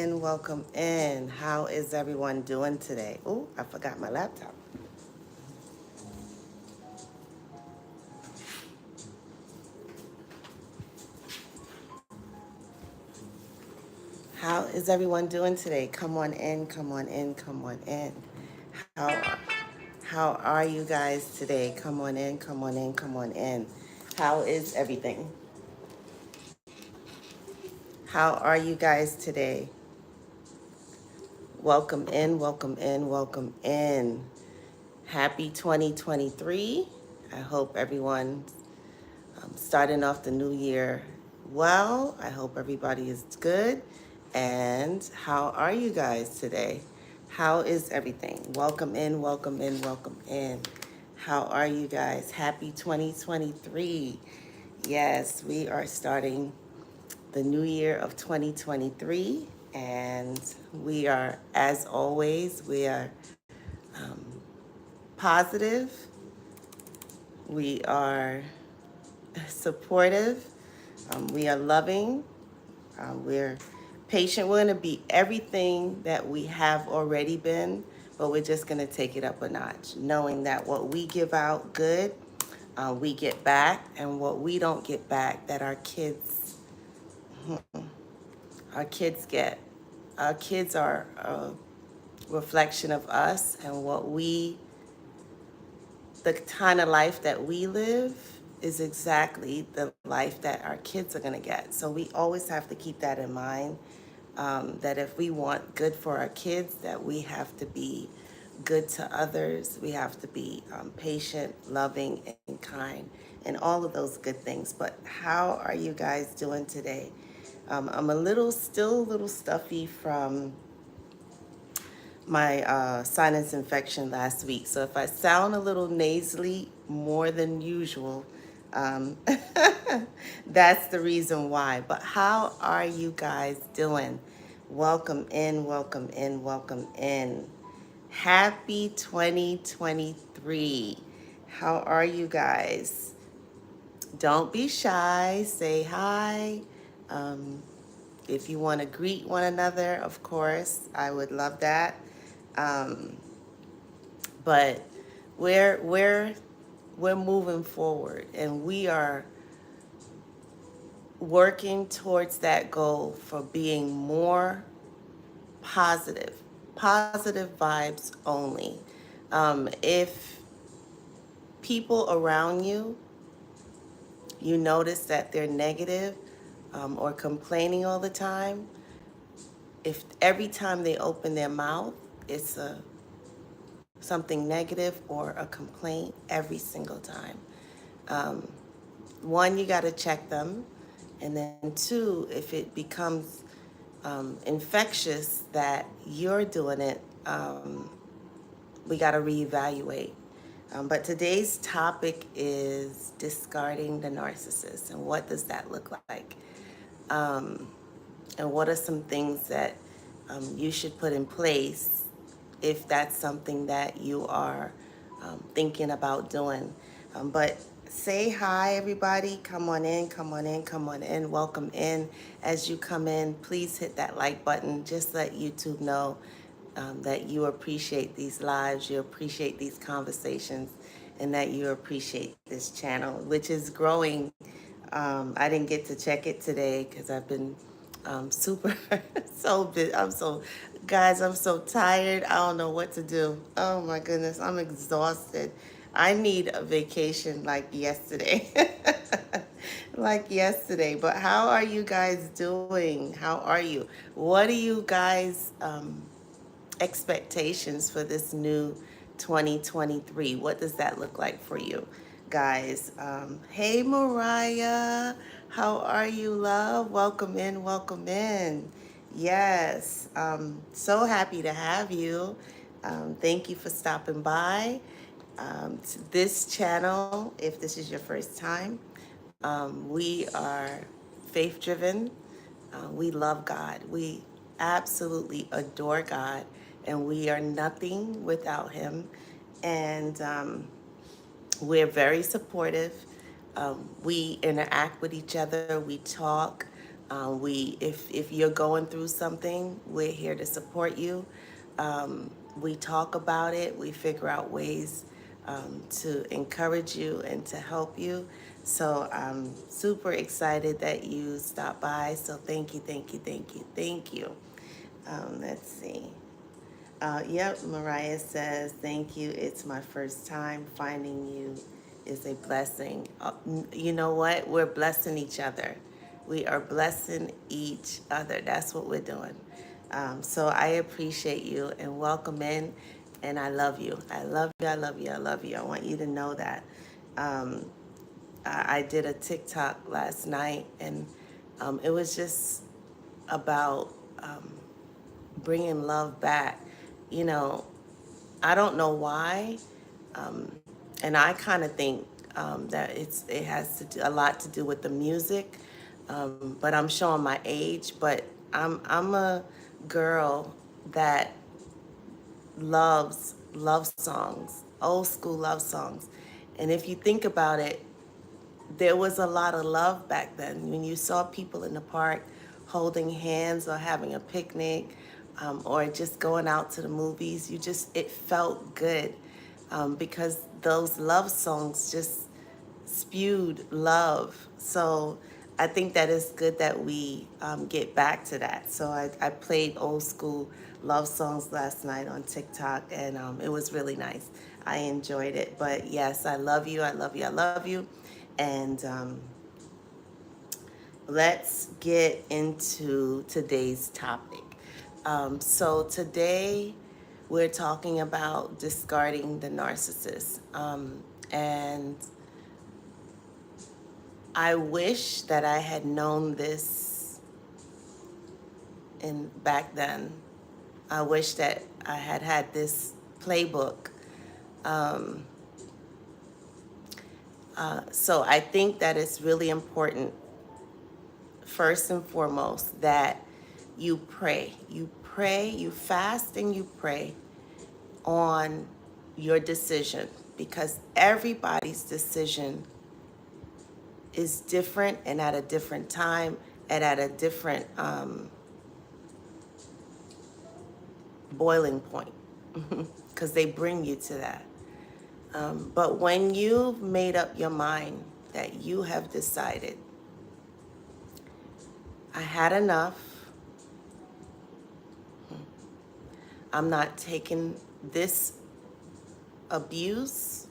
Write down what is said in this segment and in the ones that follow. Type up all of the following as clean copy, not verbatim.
Welcome in. How is everyone doing today? Oh, I forgot my laptop. How is everyone doing today? Come on in, come on in, come on in. How how are you guys today? Come on in, come on in, come on in. How is everything? How are you guys today? Welcome in, welcome in, welcome in. Happy 2023. I hope everyone starting off the new year well. I hope everybody is good. And how are you guys today? How is everything? Welcome in, welcome in, welcome in. How are you guys? Happy 2023. Yes, we are starting the new year of 2023. And we are, as always, we are positive. We are supportive. We are loving. We're patient. We're going to be everything that we have already been, but we're just going to take it up a notch, knowing that what we give out good, we get back, and what we don't get back, that our kids get. Our kids are a reflection of us, and the kind of life that we live is exactly the life that our kids are going to get. So we always have to keep that in mind, that if we want good for our kids, that we have to be good to others. We have to be patient, loving, and kind, and all of those good things. But how are you guys doing today? I'm still a little stuffy from my sinus infection last week. So if I sound a little nasally more than usual, um, that's the reason why. But how are you guys doing? Welcome in, welcome in, welcome in. Happy 2023. How are you guys? Don't be shy. Say hi. Um, if you want to greet one another, of course, I would love that. Um, but we're we're we're moving forward, and we are working towards that goal for being more positive, positive vibes only. If people around you, you notice that they're negative, or complaining all the time, if every time they open their mouth, it's something negative or a complaint every single time. Um, One, you got to check them. And then two, if it becomes infectious that you're doing it, we got to reevaluate. But today's topic is discarding the narcissist. And what does that look like? And what are some things that you should put in place if that's something that you are thinking about doing? But say hi, everybody. Come on in, come on in, come on in. Welcome in. As you come in, please hit that like button. Just let YouTube know that you appreciate these lives, you appreciate these conversations, and that you appreciate this channel, which is growing. I didn't get to check it today because I've been super so busy. Guys, I'm so tired. I don't know what to do. Oh my goodness, I'm exhausted. I need a vacation like yesterday. Like yesterday. But how are you guys doing? How are you? What are you guys expectations for this new 2023? What does that look like for you guys? Hey Mariah, how are you, love? Welcome in, welcome in. Yes, so happy to have you. Thank you for stopping by to this channel. If this is your first time, we are faith driven. We love God. We absolutely adore God, and we are nothing without Him. And we're very supportive. We interact with each other. We talk. If you're going through something, we're here to support you. We talk about it. We figure out ways to encourage you and to help you. So I'm super excited that you stopped by. So thank you, thank you, thank you, thank you. Let's see. Yep, Mariah says, thank you. It's my first time. Finding you is a blessing. You know what? We're blessing each other. We are blessing each other. That's what we're doing. So I appreciate you and welcome in. And I love you. I love you. I love you. I love you. I want you to know that. Um, I did a TikTok last night, and it was just about bringing love back. You know, I don't know why, and I kind of think that it has a lot to do with the music. But I'm showing my age. But I'm a girl that loves love songs, old school love songs, and if you think about it, there was a lot of love back then. When you saw people in the park holding hands or having a picnic, or just going out to the movies, it felt good, because those love songs just spewed love. So I think that it's good that we get back to that. So I played old school love songs last night on TikTok, and it was really nice. I enjoyed it. But yes, I love you. I love you. I love you. And let's get into today's topic. So today we're talking about discarding the narcissist. And I wish that I had known this back then. I wish that I had had this playbook. So I think that it's really important, first and foremost, that you pray. You pray, you fast, and you pray on your decision, because everybody's decision is different and at a different time and at a different boiling point, because they bring you to that. But when you've made up your mind that you have decided, I had enough, I'm not taking this abuse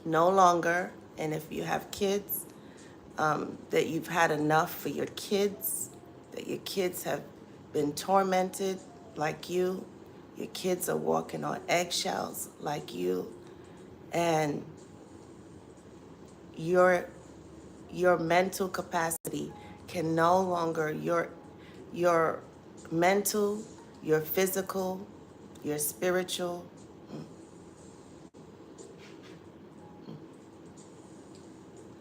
no longer. And if you have kids, that you've had enough for your kids, that your kids have been tormented like you, your kids are walking on eggshells like you, and your mental capacity can no longer, your mental, your physical, your spiritual,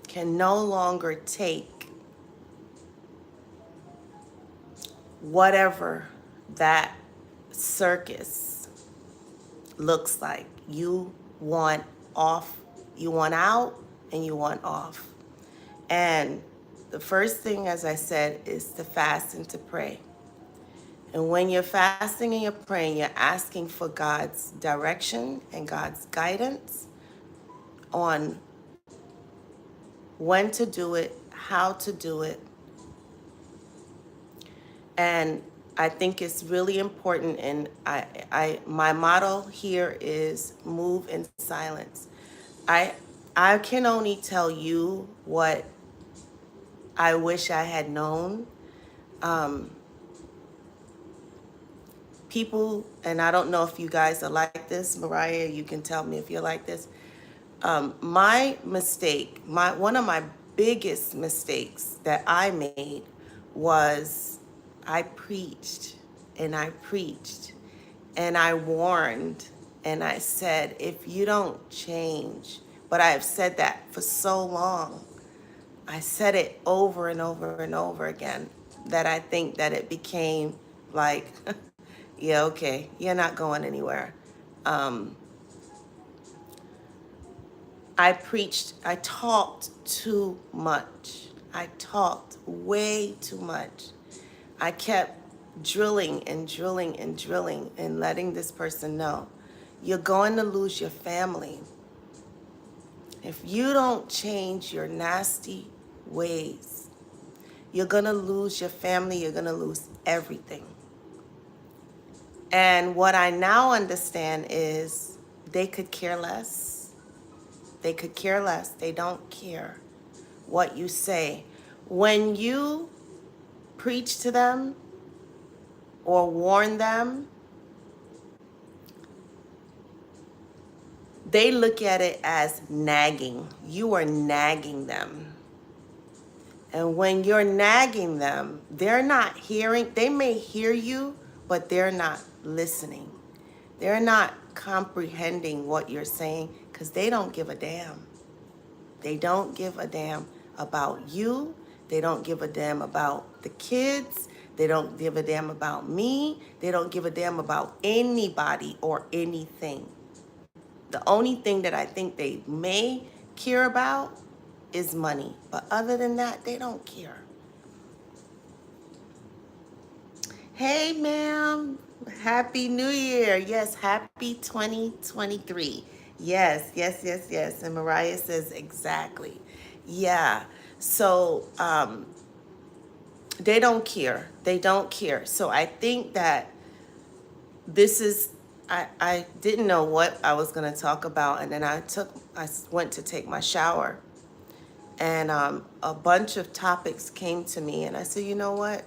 can no longer take whatever that circus looks like. You want off, you want out, and you want off. And the first thing, as I said, is to fast and to pray. And when you're fasting and you're praying, you're asking for God's direction and God's guidance on when to do it, how to do it. And I think it's really important, and my motto here is move in silence. I can only tell you what I wish I had known. People, and I don't know if you guys are like this, Mariah, you can tell me if you're like this. My mistake, one of my biggest mistakes that I made was I preached and I preached and I warned and I said, if you don't change, but I have said that for so long. I said it over and over and over again, that I think that it became like, yeah, okay, you're not going anywhere. I preached, I talked too much. I talked way too much. I kept drilling and drilling and drilling and letting this person know, you're going to lose your family. If you don't change your nasty ways, you're going to lose your family. You're going to lose everything. And what I now understand is they could care less. They could care less. They don't care what you say. When you preach to them or warn them, they look at it as nagging. You are nagging them. And when you're nagging them, they're not hearing. They may hear you, but they're not listening. They're not comprehending what you're saying because they don't give a damn. They don't give a damn about you. They don't give a damn about the kids. They don't give a damn about me. They don't give a damn about anybody or anything. The only thing that I think they may care about is money. But other than that, they don't care. Hey, ma'am. Happy New Year. Yes, happy 2023. Yes, yes, yes, yes. And Mariah says exactly. Yeah. So they don't care. They don't care. So I think that this is, I didn't know what I was going to talk about. And then I went to take my shower. And a bunch of topics came to me. And I said, you know what?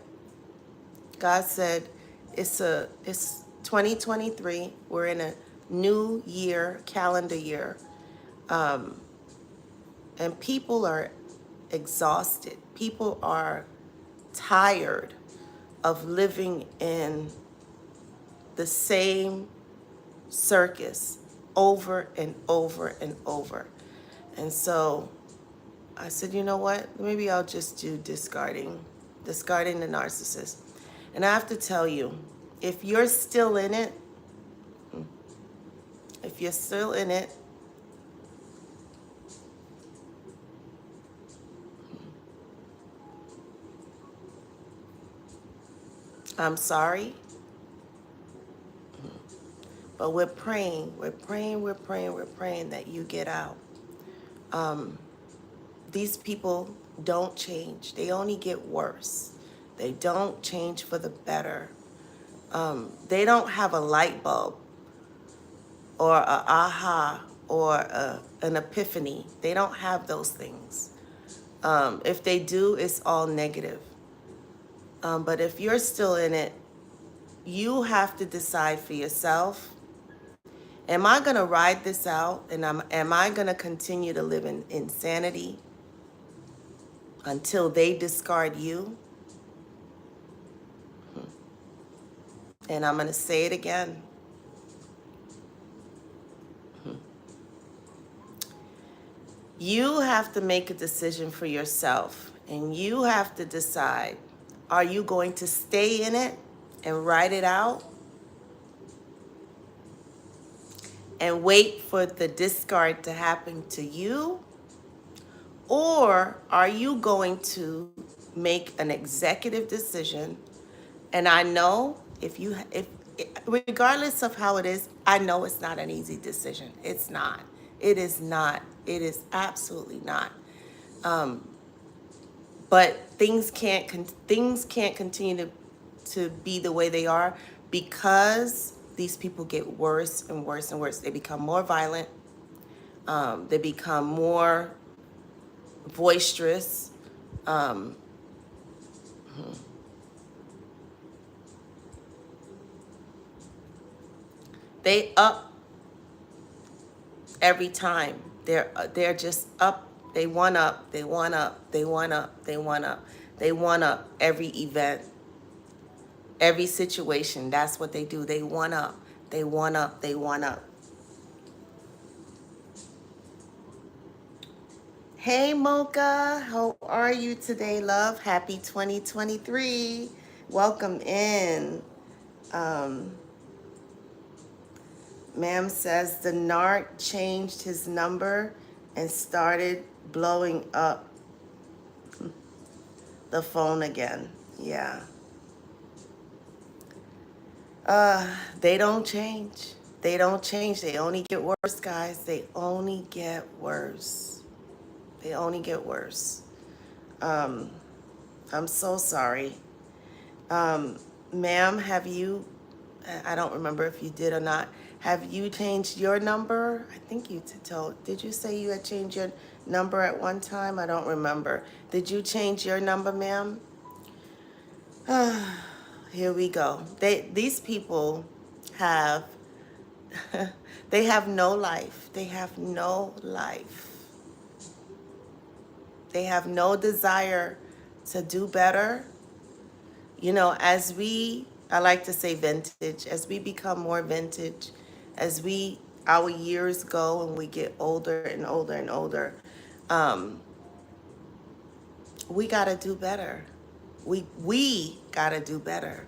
God said, it's 2023. We're in a new year, calendar year. And people are exhausted. People are tired of living in the same circus over and over and over. And so I said, you know what? Maybe I'll just do discarding the narcissist. And I have to tell you, if you're still in it, I'm sorry, but we're praying that you get out. These people don't change. They only get worse. They don't change for the better. They don't have a light bulb or a aha or an epiphany. They don't have those things. If they do, it's all negative. But if you're still in it, you have to decide for yourself, am I going to ride this out, and am I going to continue to live in insanity until they discard you? And I'm going to say it again. You have to make a decision for yourself, and you have to decide, are you going to stay in it and ride it out and wait for the discard to happen to you? Or are you going to make an executive decision? And I know if regardless of how it is, I know it's not an easy decision. It's not. It is not. It is absolutely not. But things can't continue to be the way they are because these people get worse and worse and worse. They become more violent. They become more boisterous. They up every time. They're just up. They want up. They want up. They want up. They want up. They want up every event, every situation. That's what they do. They want up. They want up. They want up. Hey Mocha, how are you today, love? Happy 2023. Welcome in. Ma'am says the narc changed his number and started blowing up. The phone again. Yeah. They don't change. They don't change. They only get worse, guys. They only get worse. They only get worse. Um, I'm so sorry. Ma'am, have you, I don't remember if you did or not, have you changed your number? I think you told, did you say you had changed your number at one time? I don't remember. Did you change your number, ma'am? Here we go. These people have, they have no life. They have no life. They have no desire to do better. You know, I like to say vintage, as we become more vintage, our years go and we get older and older and older, um, we got to do better. We got to do better.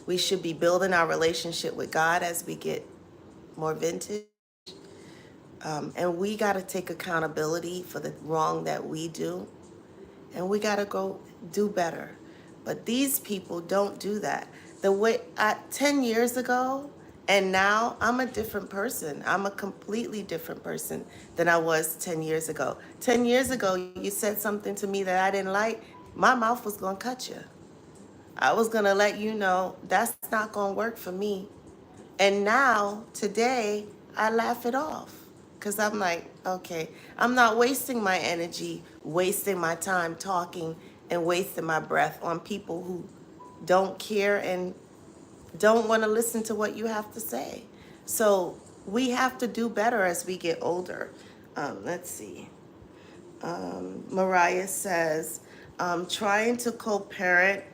We should be building our relationship with God as we get more vintage. And we got to take accountability for the wrong that we do. And we got to go do better. But these people don't do that. 10 years ago and now, I'm a different person. I'm a completely different person than I was 10 years ago. 10 years ago, you said something to me that I didn't like, my mouth was going to cut you. I was going to let you know that's not going to work for me. And now, today, I laugh it off because I'm like, okay, I'm not wasting my energy, wasting my time talking and wasting my breath on people who don't care and don't want to listen to what you have to say. So we have to do better as we get older. Let's see. Mariah says, trying to co-parent,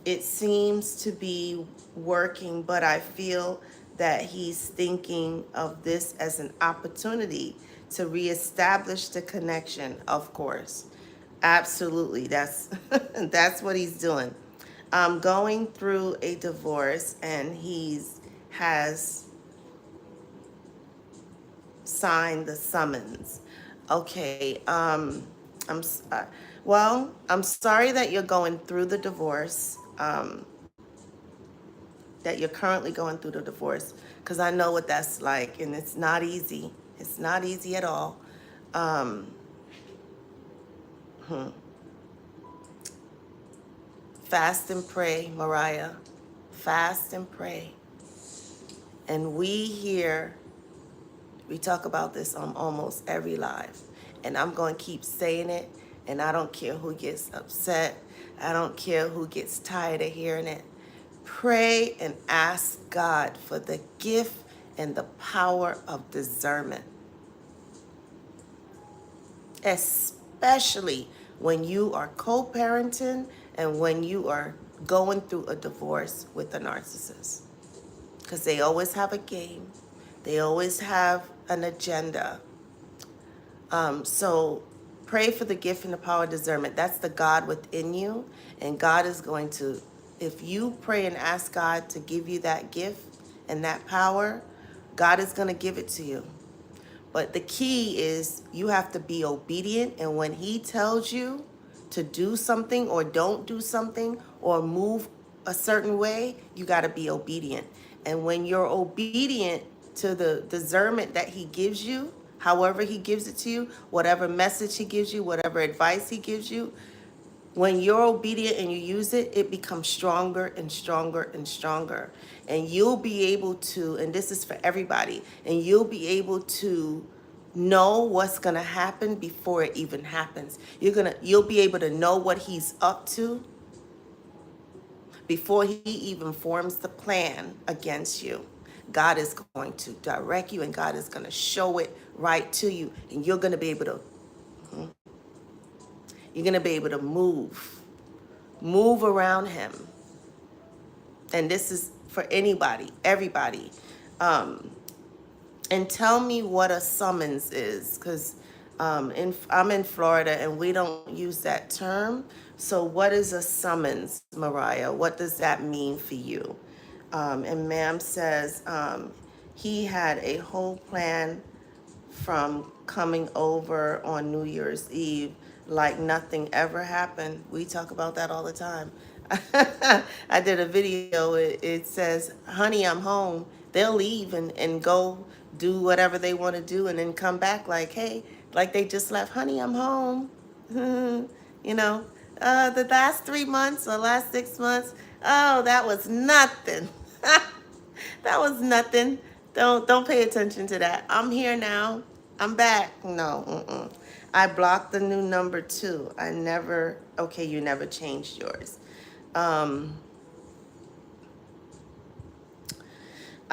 it seems to be working, but I feel that he's thinking of this as an opportunity to reestablish the connection, of course. Absolutely, that's that's what he's doing. Going through a divorce, and has signed the summons. Okay. I'm sorry that you're going through the divorce. That you're currently going through the divorce, because I know what that's like, and it's not easy. It's not easy at all. Um, Fast and pray, Mariah. Fast and pray. And we talk about this on almost every live. And I'm going to keep saying it. And I don't care who gets upset. I don't care who gets tired of hearing it. Pray and ask God for the gift and the power of discernment. Especially when you are co-parenting and when you are going through a divorce with a narcissist. Because they always have a game. They always have an agenda. So pray for the gift and the power of discernment. That's the God within you. And God is going to, if you pray and ask God to give you that gift and that power, God is going to give it to you. But the key is you have to be obedient. And when he tells you to do something or don't do something or move a certain way, you got to be obedient. And when you're obedient to the discernment that he gives you, however he gives it to you, whatever message he gives you, whatever advice he gives you, when you're obedient and you use it, it becomes stronger and stronger and stronger. And you'll be able to, and this is for everybody, and you'll be able to know what's going to happen before it even happens. You'll be able to know what he's up to before he even forms the plan against you. God is going to direct you, and God is going to show it right to you, and you're going to be able to move around him. And this is for anybody, everybody. And tell me what a summons is, because I'm in Florida and we don't use that term. So what is a summons, Mariah? What does that mean for you? And ma'am says he had a whole plan from coming over on New Year's Eve like nothing ever happened. We talk about that all the time. I did a video. It says, honey, I'm home. They'll leave and go do whatever they want to do and then come back like, hey, like they just left. Honey, I'm home. You know, the last 3 months or last 6 months, oh, that was nothing. That was nothing. Don't pay attention to that. I'm here now. I'm back. No. I blocked the new number too. I never. Okay, you never changed yours. I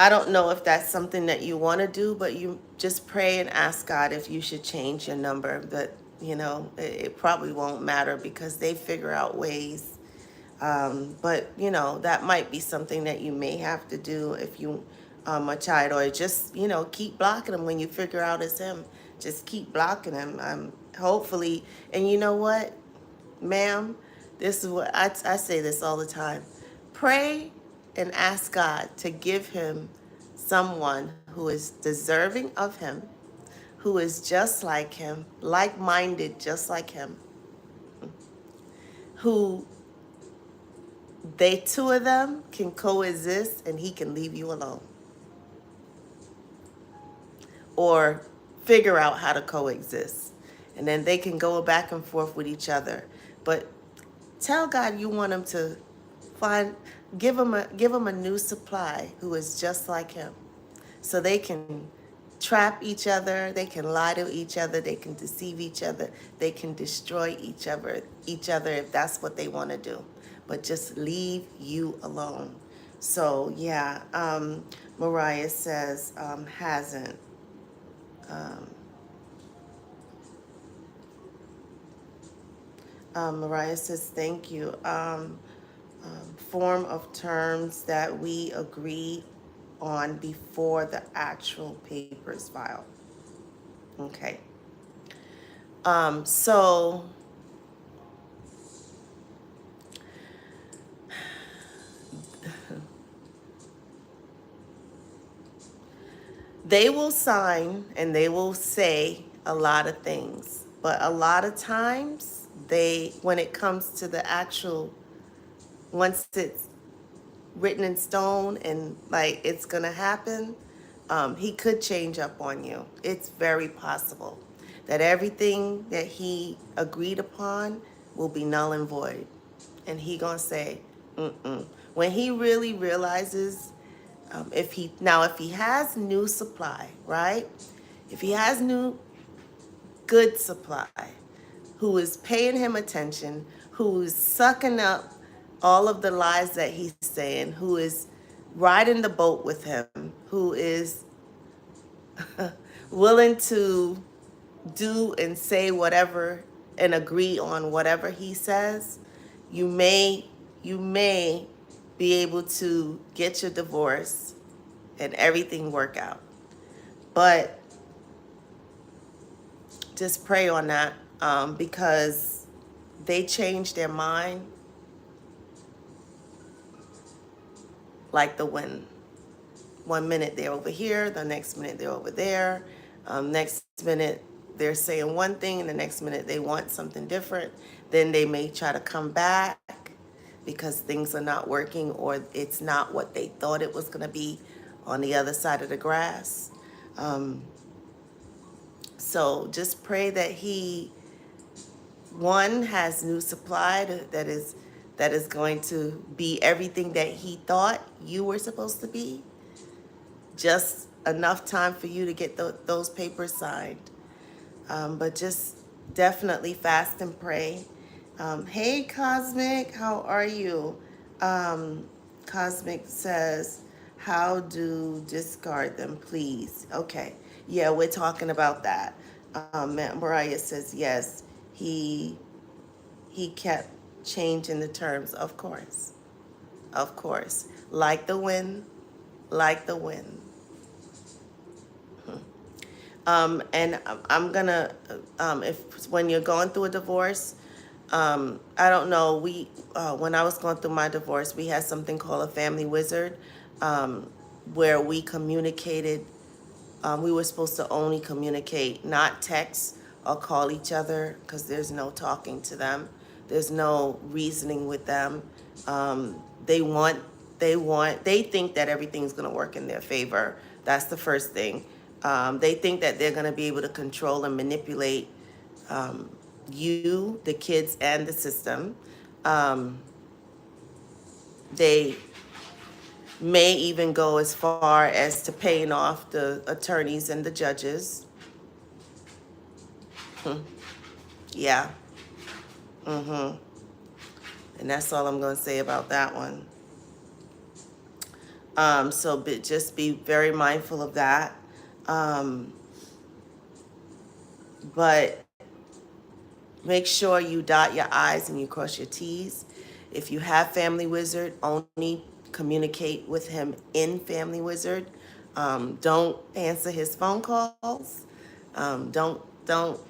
don't know if that's something that you want to do, but you just pray and ask God if you should change your number. But it probably won't matter because they figure out ways. But that might be something that you may have to do if you a child, or just keep blocking him when you figure out it's him. Just keep blocking him. Hopefully, and you know what, ma'am, this is what I say this all the time. Pray and ask God to give him someone who is deserving of him, who is just like him, like-minded, just like him, who they two of them can coexist and he can leave you alone. Or figure out how to coexist. And then they can go back and forth with each other. But tell God you want him to give him a new supply who is just like him. So they can trap each other, they can lie to each other, they can deceive each other, they can destroy each other if that's what they want to do. But just leave you alone. So yeah, Mariah says hasn't. Mariah says thank you. Form of terms that we agree on before the actual papers filed. Okay. So they will sign and they will say a lot of things, but a lot of times when it comes to the actual, once it's written in stone and like it's gonna happen, he could change up on you. It's very possible that everything that he agreed upon will be null and void, and he gonna say, when he really realizes, if he has new supply, right? If he has new good supply, who is paying him attention, who's sucking up all of the lies that he's saying, who is riding the boat with him, who is willing to do and say whatever and agree on whatever he says, you may be able to get your divorce and everything work out. But just pray on that, because they change their mind like the wind. 1 minute they're over here, the next minute they're over there. Next minute they're saying one thing, and the next minute they want something different. Then they may try to come back because things are not working, or it's not what they thought it was going to be on the other side of the grass. So just pray that he, one, has new supply that is going to be everything that he thought you were supposed to be. Just enough time for you to get those papers signed. But just definitely fast and pray. Hey, Cosmic, how are you? Cosmic says, how do discard them, please? Okay. Yeah, we're talking about that. Mariah says, yes, he kept changing the terms, of course. Of course. Like the wind, like the wind. And I'm gonna, if when you're going through a divorce, I don't know, when I was going through my divorce, we had something called a family wizard, where we communicated We were supposed to only communicate, not text or call each other, because there's no talking to them. There's no reasoning with them. They want, they think that everything's going to work in their favor. That's the first thing. They think that they're going to be able to control and manipulate you, the kids, and the system. They may even go as far as to paying off the attorneys and the judges. Yeah. And that's all I'm going to say about that one. Just be very mindful of that. But make sure you dot your I's and you cross your T's. If you have Family Wizard, only communicate with him in Family Wizard. Don't answer his phone calls. Don't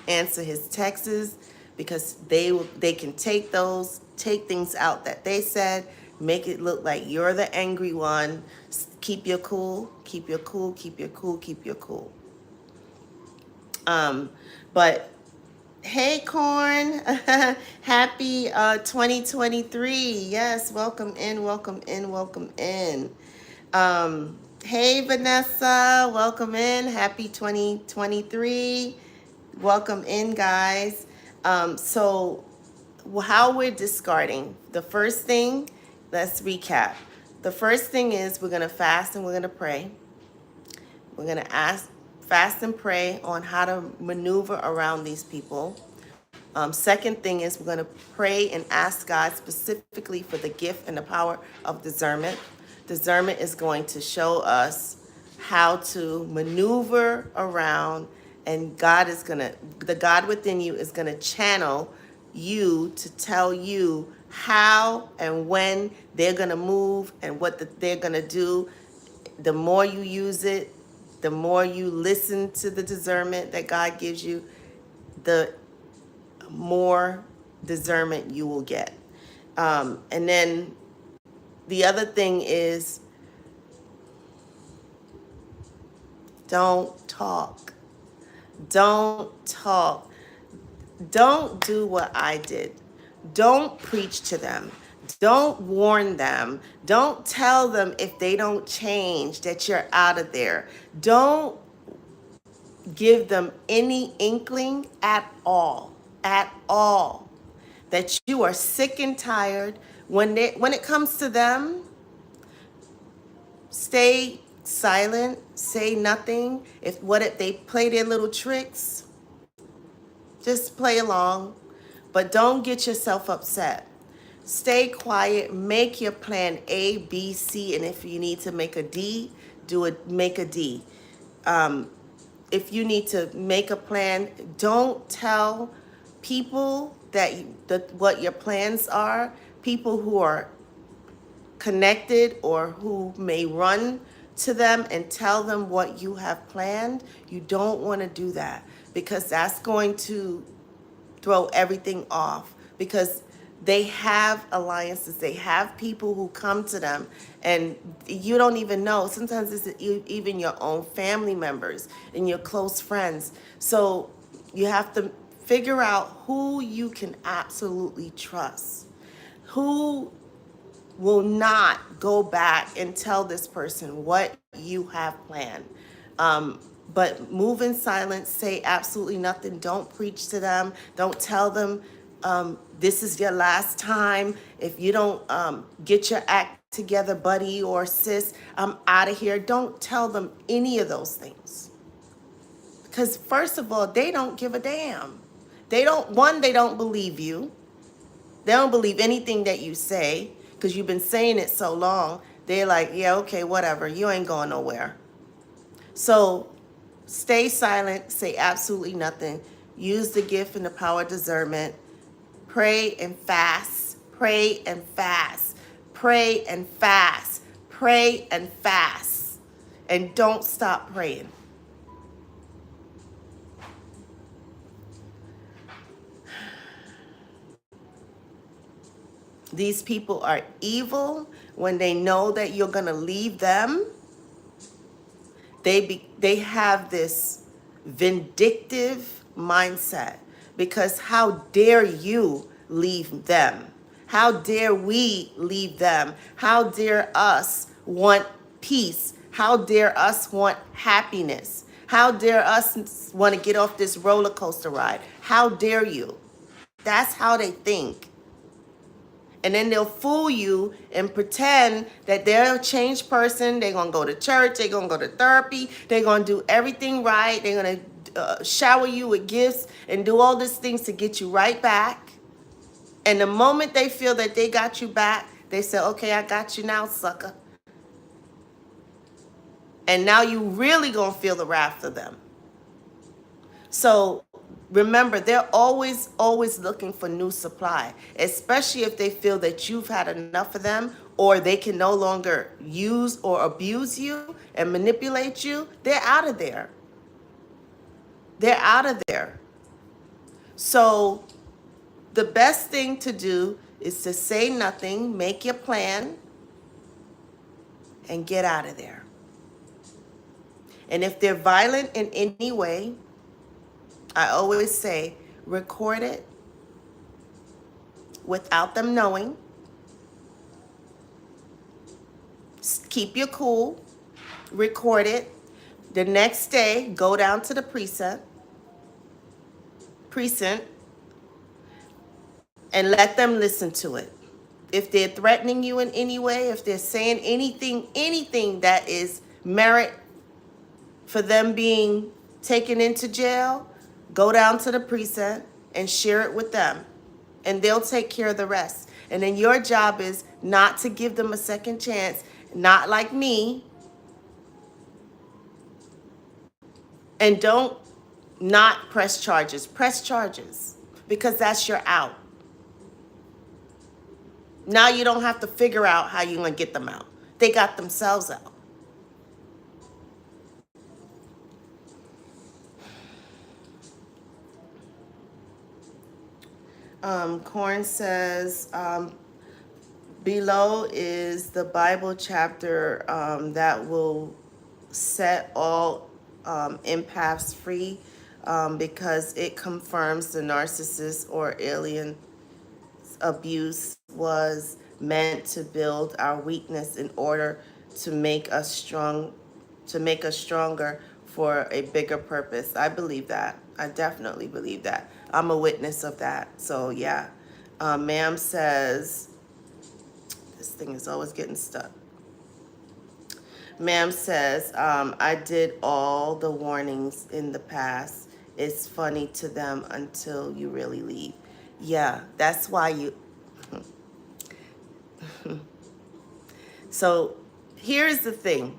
answer his texts, because they can take things out that they said, make it look like you're the angry one. Keep your cool, keep your cool, keep your cool, keep your cool. But hey, Corn, happy 2023. Yes, welcome in, welcome in, welcome in. Hey, Vanessa, welcome in. Happy 2023. Welcome in, guys. So how we're discarding. The first thing, let's recap. The first thing is we're going to fast and we're going to pray. We're going to fast and pray on how to maneuver around these people. Second thing is we're going to pray and ask God specifically for the gift and the power of discernment. Discernment is going to show us how to maneuver around, and the God within you is going to channel you to tell you how and when they're going to move and what they're going to do. The more you use it, the more you listen to the discernment that God gives you, the more discernment you will get. And then the other thing is, don't talk. Don't talk. Don't do what I did. Don't preach to them. Don't warn them. Don't tell them if they don't change that you're out of there. Don't give them any inkling at all, that you are sick and tired. When it comes to them, stay silent, say nothing. If they play their little tricks, just play along, but don't get yourself upset. Stay quiet, make your plan A, B, C, and if you need to make a D, make a D. If you need to make a plan, don't tell people what your plans are. People who are connected or who may run to them and tell them what you have planned. You don't want to do that, because that's going to throw everything off, because they have alliances. They have people who come to them and you don't even know. Sometimes it's even your own family members and your close friends. So you have to figure out who you can absolutely trust, who will not go back and tell this person what you have planned. But move in silence, say absolutely nothing. Don't preach to them. Don't tell them this is your last time. If you don't get your act together, buddy or sis, I'm out of here. Don't tell them any of those things. Because first of all, they don't give a damn. They don't believe you. They don't believe anything that you say, because you've been saying it so long. They're like, yeah, okay, whatever. You ain't going nowhere. So stay silent, say absolutely nothing. Use the gift and the power of discernment. Pray and fast. Pray and fast. Pray and fast. Pray and fast. And don't stop praying. These people are evil. When they know that you're going to leave them, They have this vindictive mindset, because how dare you leave them? How dare we leave them? How dare us want peace? How dare us want happiness? How dare us want to get off this roller coaster ride? How dare you? That's how they think. And then they'll fool you and pretend that they're a changed person. They're going to go to church. They're going to go to therapy. They're going to do everything right. They're going to shower you with gifts and do all these things to get you right back. And the moment they feel that they got you back, they say, okay, I got you now, sucker. And now you really going to feel the wrath of them. So remember, they're always looking for new supply, especially if they feel that you've had enough of them, or they can no longer use or abuse you and manipulate you. They're out of there. They're out of there. So the best thing to do is to say nothing, make your plan, and get out of there. And if they're violent in any way, I always say, record it without them knowing. Keep your cool. Record it. The next day, go down to the precinct, and let them listen to it. If they're threatening you in any way, if they're saying anything that is merit for them being taken into jail, go down to the precinct and share it with them, and they'll take care of the rest. And then your job is not to give them a second chance, not like me. And don't not press charges. Press charges, because that's your out. Now you don't have to figure out how you're going to get them out. They got themselves out. Corn says, below is the Bible chapter that will set all empaths free, because it confirms the narcissist or alien abuse was meant to build our weakness in order to make us stronger for a bigger purpose. I believe that. I definitely believe that. I'm a witness of that. So yeah. Ma'am says, this thing is always getting stuck. Ma'am says, I did all the warnings in the past. It's funny to them until you really leave. Yeah, that's why you... So here's the thing.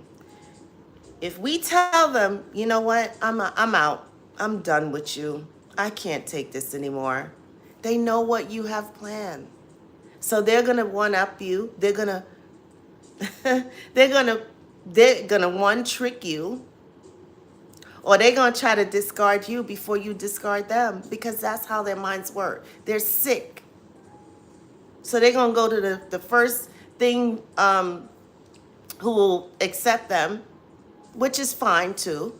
If we tell them, you know what, I'm out. I'm done with you. I can't take this anymore. They know what you have planned. So they're going to one-up you. They're going to one, trick you, or they're going to try to discard you before you discard them, because that's how their minds work. They're sick. So they're going to go to the first thing who will accept them, which is fine too.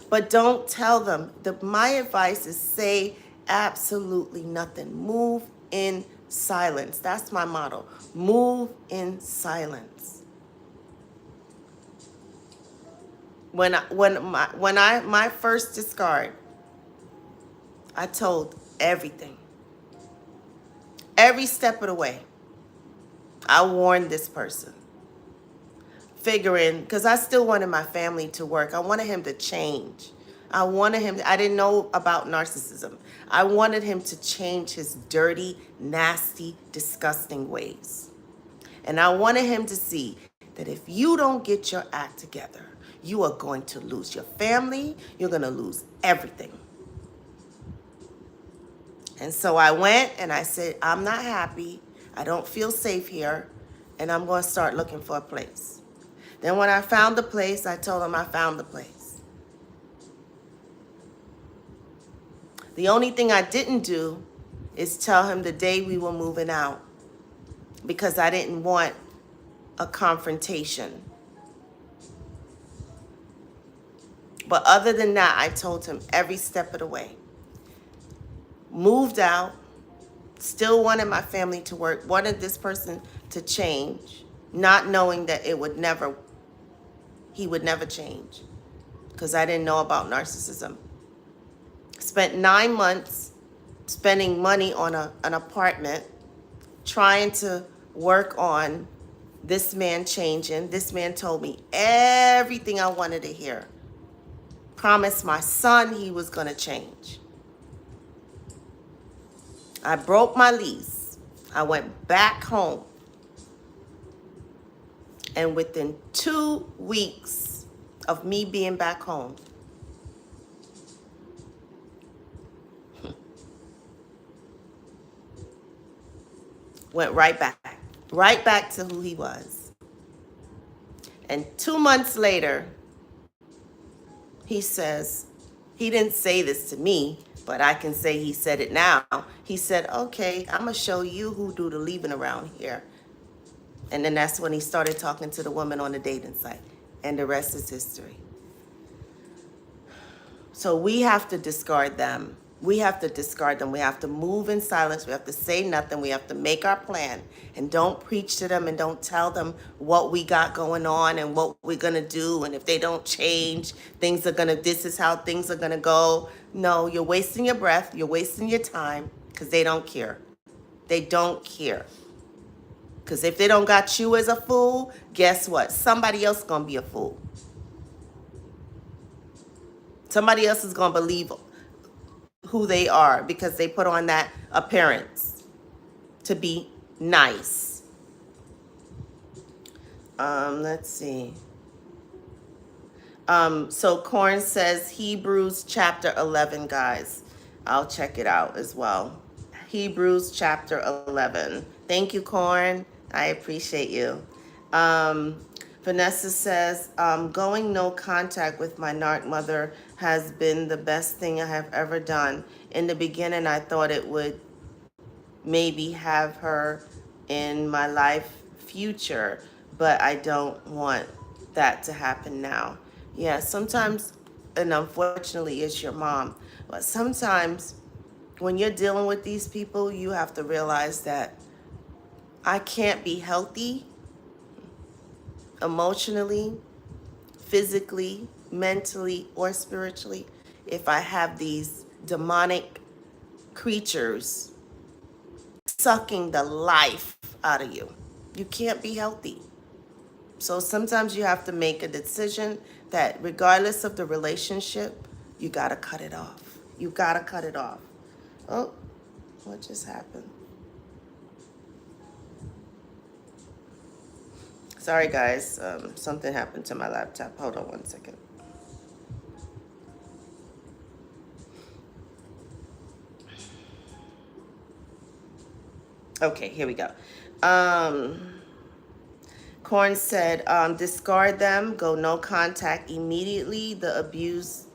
But don't tell them. My advice is say absolutely nothing. Move in silence. That's my motto. Move in silence. When my first discard, I told everything. Every step of the way. I warned this person. Figuring, because I still wanted my family to work. I wanted him to change. I didn't know about narcissism. I wanted him to change his dirty, nasty, disgusting ways. And I wanted him to see that if you don't get your act together, you are going to lose your family. You're going to lose everything. And so I went and I said, I'm not happy. I don't feel safe here. And I'm going to start looking for a place. Then when I found the place, I told him I found the place. The only thing I didn't do is tell him the day we were moving out, because I didn't want a confrontation. But other than that, I told him every step of the way. Moved out, still wanted my family to work, wanted this person to change, not knowing that he would never change, because I didn't know about narcissism. Spent 9 months spending money on an apartment, trying to work on this man changing. This man told me everything I wanted to hear. Promised my son he was going to change. I broke my lease. I went back home. And within 2 weeks of me being back home, went right back to who he was. And 2 months later, he says, he didn't say this to me, but I can say he said it now. He said, okay, I'm going to show you who do the leaving around here. And then that's when he started talking to the woman on the dating site. And the rest is history. So we have to discard them. We have to discard them. We have to move in silence. We have to say nothing. We have to make our plan. And don't preach to them and don't tell them what we got going on and what we're going to do. And if they don't change, this is how things are going to go. No, you're wasting your breath. You're wasting your time because they don't care. They don't care. Because if they don't got you as a fool, guess what? Somebody else is going to be a fool. Somebody else is going to believe who they are because they put on that appearance to be nice. Let's see. So Corn says Hebrews chapter 11, guys. I'll check it out as well. Hebrews chapter 11. Thank you, Corn. I appreciate you. Vanessa says, going no contact with my narc mother has been the best thing I have ever done. In the beginning, I thought it would maybe have her in my life future, but I don't want that to happen now. Yeah, sometimes, and unfortunately it's your mom, but sometimes when you're dealing with these people, you have to realize that I can't be healthy emotionally, physically, mentally, or spiritually if I have these demonic creatures sucking the life out of you. You can't be healthy. So sometimes you have to make a decision that regardless of the relationship, you got to cut it off. You got to cut it off. Oh, what just happened? Sorry, guys. Something happened to my laptop. Hold on one second. Okay, here we go. Corn said, discard them, go no contact immediately. The abuse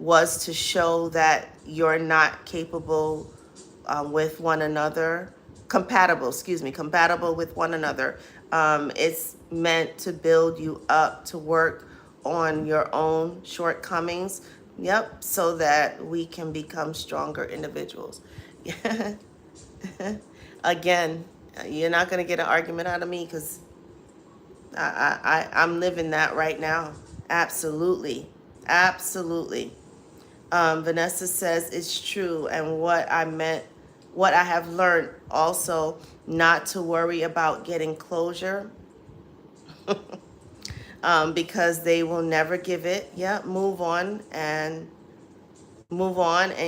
was to show that you're not capable with one another, compatible with one another. It's meant to build you up to work on your own shortcomings. Yep, so that we can become stronger individuals. Again, you're not going to get an argument out of me because I'm living that right now. Absolutely. Absolutely. Vanessa says it's true. And what I have learned also, not to worry about getting closure because they will never give it. Yeah, move on in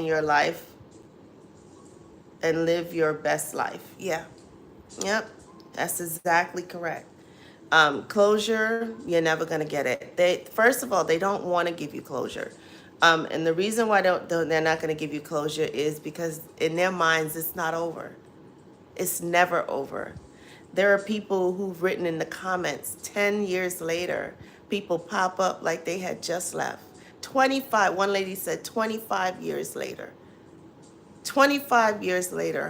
your life and live your best life. Yeah. Yep. That's exactly correct. Closure, you're never going to get it. First of all, they don't want to give you closure. And the reason why they're not going to give you closure is because in their minds, it's not over. It's never over. There are people who've written in the comments 10 years later, people pop up like they had just left. 25, one lady said 25 years later. 25 years later,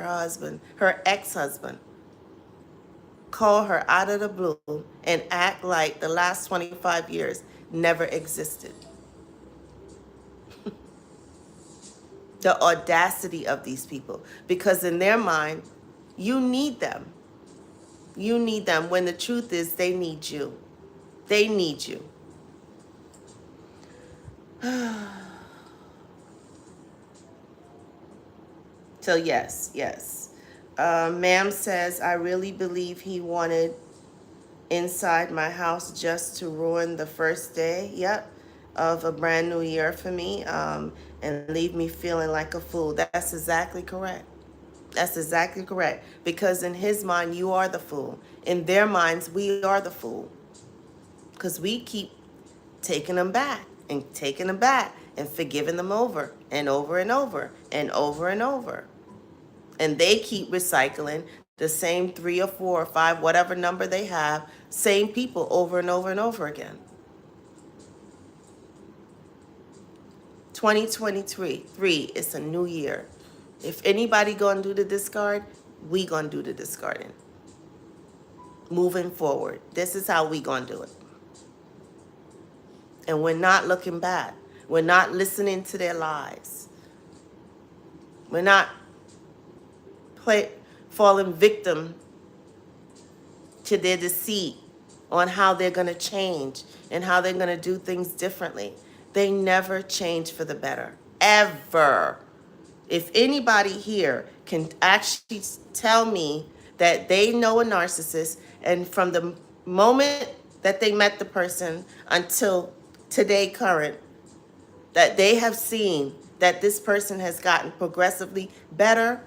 her ex-husband, call her out of the blue and act like the last 25 years never existed. The audacity of these people. Because in their mind, you need them. You need them when the truth is they need you. They need you. So yes, yes. Ma'am says, I really believe he wanted inside my house just to ruin the first day, yep, of a brand new year for me, and leave me feeling like a fool. That's exactly correct. That's exactly correct. Because in his mind, you are the fool. In their minds, we are the fool. Because we keep taking them back and taking them back and forgiving them over and over and over and over and over. And they keep recycling the same 3 or 4 or 5, whatever number they have, same people over and over and over again. 2023, it's a new year. If anybody gonna do the discard, we gonna do the discarding. Moving forward, this is how we gonna do it. And we're not looking back. We're not listening to their lies. We're not falling victim to their deceit on how they're going to change and how they're going to do things differently. They never change for the better, ever. If anybody here can actually tell me that they know a narcissist, and from the moment that they met the person until today current, that they have seen that this person has gotten progressively better,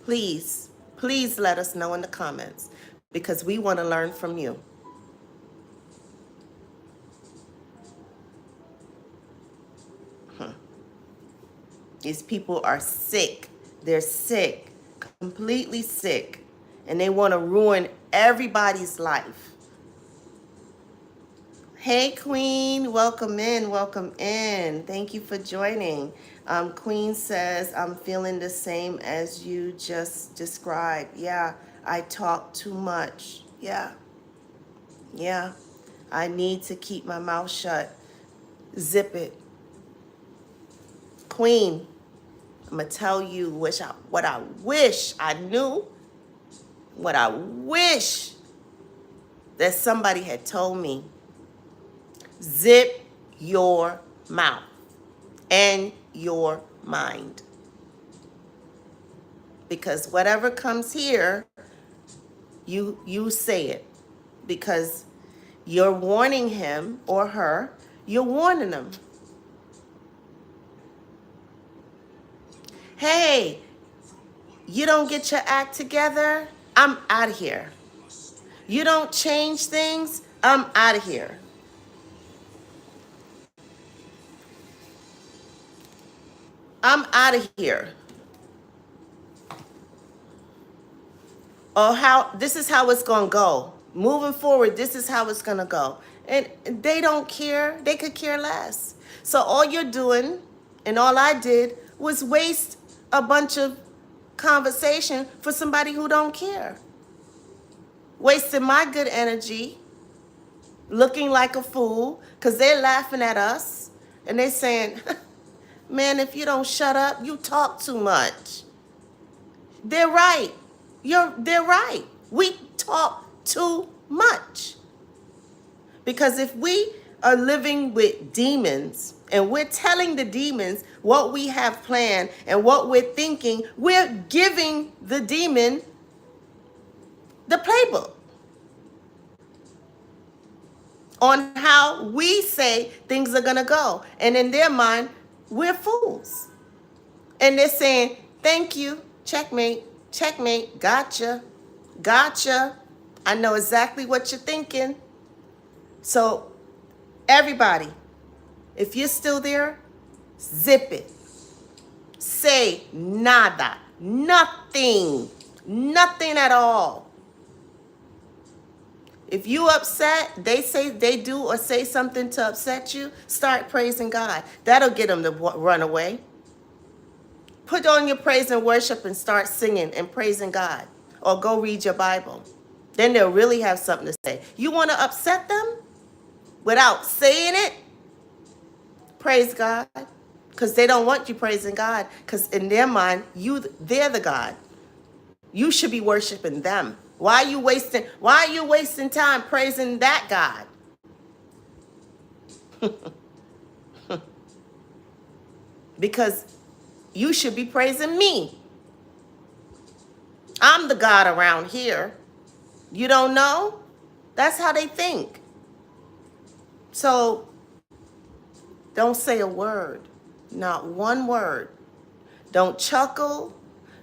please, please let us know in the comments, because we want to learn from you. These people are sick. They're sick, completely sick, and they want to ruin everybody's life. Hey, Queen, welcome in, welcome in. Thank you for joining. Queen says, I'm feeling the same as you just described. Yeah, I talk too much. Yeah, I need to keep my mouth shut. Zip it. Queen, I'm going to tell you what I wish I knew, what I wish that somebody had told me. Zip your mouth and your mind. Because whatever comes here, you say it. Because you're warning him or her, you're warning them. Hey, you don't get your act together, I'm out of here. You don't change things, I'm out of here. I'm out of here. Or this is how it's going to go. Moving forward, this is how it's going to go. And they don't care. They could care less. So all you're doing, and all I did, was waste a bunch of conversation for somebody who don't care. Wasting my good energy, looking like a fool, because they're laughing at us. And they're saying, man, if you don't shut up, you talk too much. They're right. They're right. We talk too much. Because if we are living with demons and we're telling the demons what we have planned and what we're thinking, we're giving the demon the playbook on how we say things are going to go. And in their mind, we're fools. And they're saying, thank you, checkmate, checkmate, gotcha, gotcha. I know exactly what you're thinking. So everybody, if you're still there, zip it. Say nada, nothing, nothing at all. If you upset, they do or say something to upset you, start praising God. That'll get them to run away. Put on your praise and worship and start singing and praising God. Or go read your Bible. Then they'll really have something to say. You want to upset them without saying it? Praise God. because they don't want you praising God, because in their mind, they're the God. You should be worshiping them. Why are you wasting time praising that God? Because you should be praising me. I'm the God around here. You don't know? That's how they think. So don't say a word, not one word. Don't chuckle.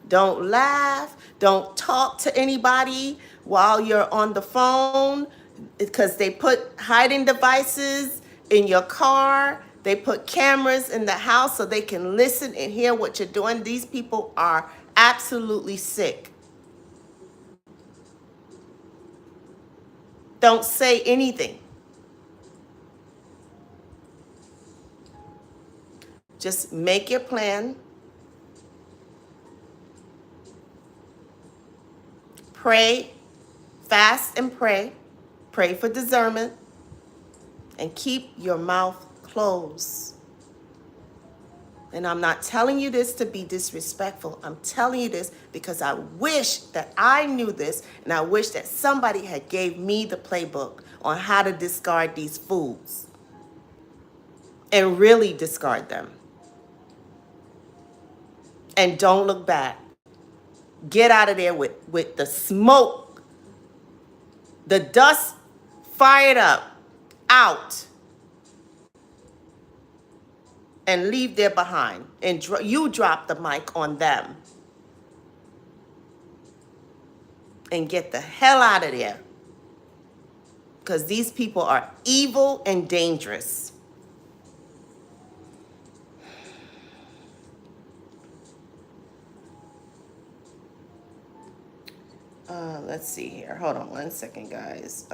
Don't laugh. Don't talk to anybody while you're on the phone, because they put hiding devices in your car. They put cameras in the house so they can listen and hear what you're doing. These people are absolutely sick. Don't say anything. Just make your plan. Pray, fast and pray. Pray for discernment. And keep your mouth closed. And I'm not telling you this to be disrespectful. I'm telling you this because I wish that I knew this, and I wish that somebody had gave me the playbook on how to discard these fools and really discard them. And don't look back. Get out of there with the smoke, the dust fired up, out, and leave there behind. And you drop the mic on them. And get the hell out of there. Because these people are evil and dangerous. Let's see here. Hold on one second, guys.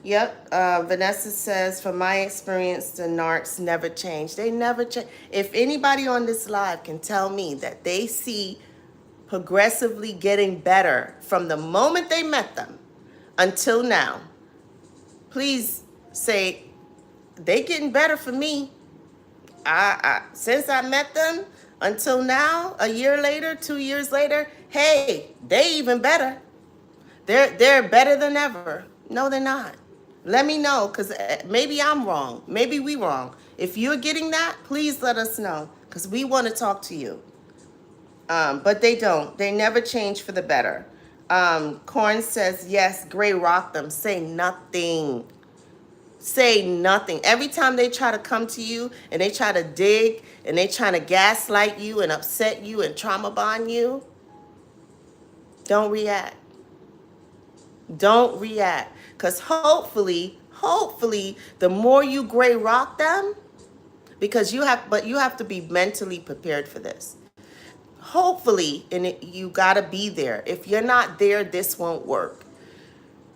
Vanessa says, from my experience, the narcs never change. They never change. If anybody on this live can tell me that they see progressively getting better from the moment they met them until now, please say, they getting better for me. Since I met them until now, a year later, 2 years later, hey, they even better. They're better than ever. No, they're not. Let me know, because maybe I'm wrong. Maybe we wrong. If you're getting that, please let us know, because we want to talk to you. But they don't. They never change for the better. Corn says, yes, Gray rock them. Say nothing. Say nothing. Every time they try to come to you and they try to dig and they trying to gaslight you and upset you and trauma bond you, don't react. Don't react. Because hopefully, the more you gray rock them, because you have to be mentally prepared for this. Hopefully, you got to be there. If you're not there, this won't work.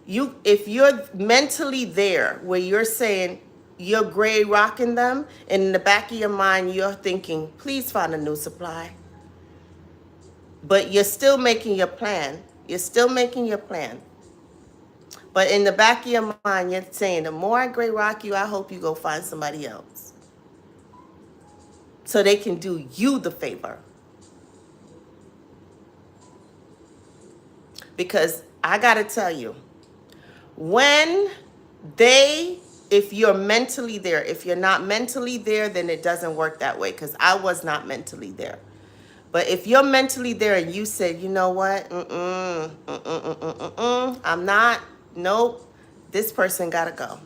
If you're mentally there where you're saying you're gray rocking them, and in the back of your mind you're thinking, please find a new supply. But you're still making your plan. But in the back of your mind, you're saying, the more I gray rock you, I hope you go find somebody else. So they can do you the favor. Because I got to tell you, if you're mentally there, if you're not mentally there, then it doesn't work that way, because I was not mentally there. But if you're mentally there and you said, you know what, I'm not, nope, this person got to go.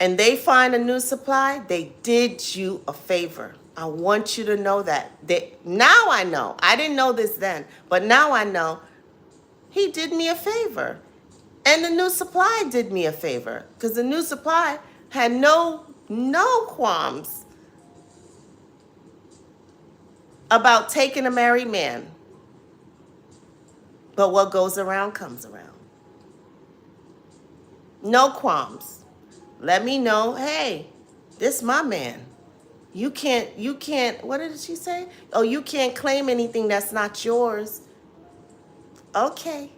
And they find a new supply, they did you a favor. I want you to know that. Now I know. I didn't know this then, but now I know. He did me a favor. And the new supply did me a favor, because the new supply had no qualms about taking a married man. But what goes around comes around. No qualms. Let me know, hey, this my man. You can't, what did she say? Oh, you can't claim anything that's not yours. Okay.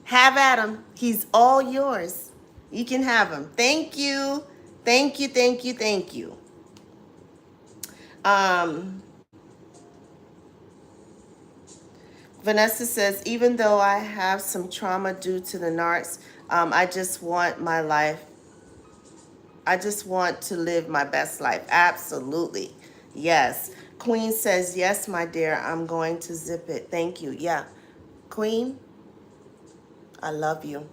Have at him. He's all yours. You can have them. Thank you. Thank you, thank you, thank you. Um, Vanessa says, even though I have some trauma due to the narcs, I just want my life. I just want to live my best life. Absolutely. Yes. Queen says, yes, my dear, I'm going to zip it. Thank you. Yeah. Queen, I love you.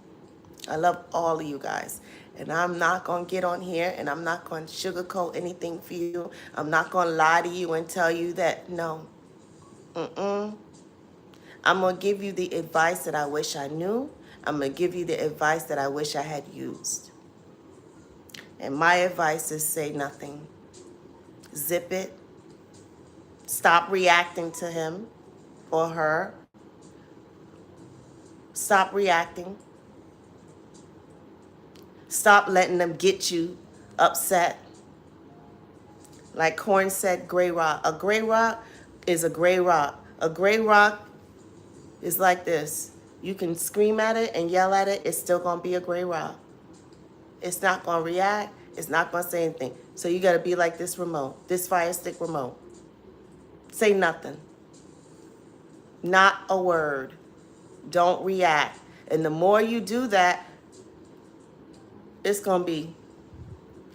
I love all of you guys. And I'm not going to get on here and I'm not going to sugarcoat anything for you. I'm not going to lie to you and tell you that, no. Mm-mm. I'm going to give you the advice that I wish I knew. I'm going to give you the advice that I wish I had used. And my advice is say nothing. Zip it. Stop reacting to him or her. Stop reacting. Stop letting them get you upset. Like Corn said, gray rock. A gray rock is a gray rock. A gray rock is like this. You can scream at it and yell at it. It's still going to be a gray rock. It's not going to react. It's not going to say anything. So you got to be like this remote, this Fire Stick remote. Say nothing. Not a word. Don't react. And the more you do that, it's going to be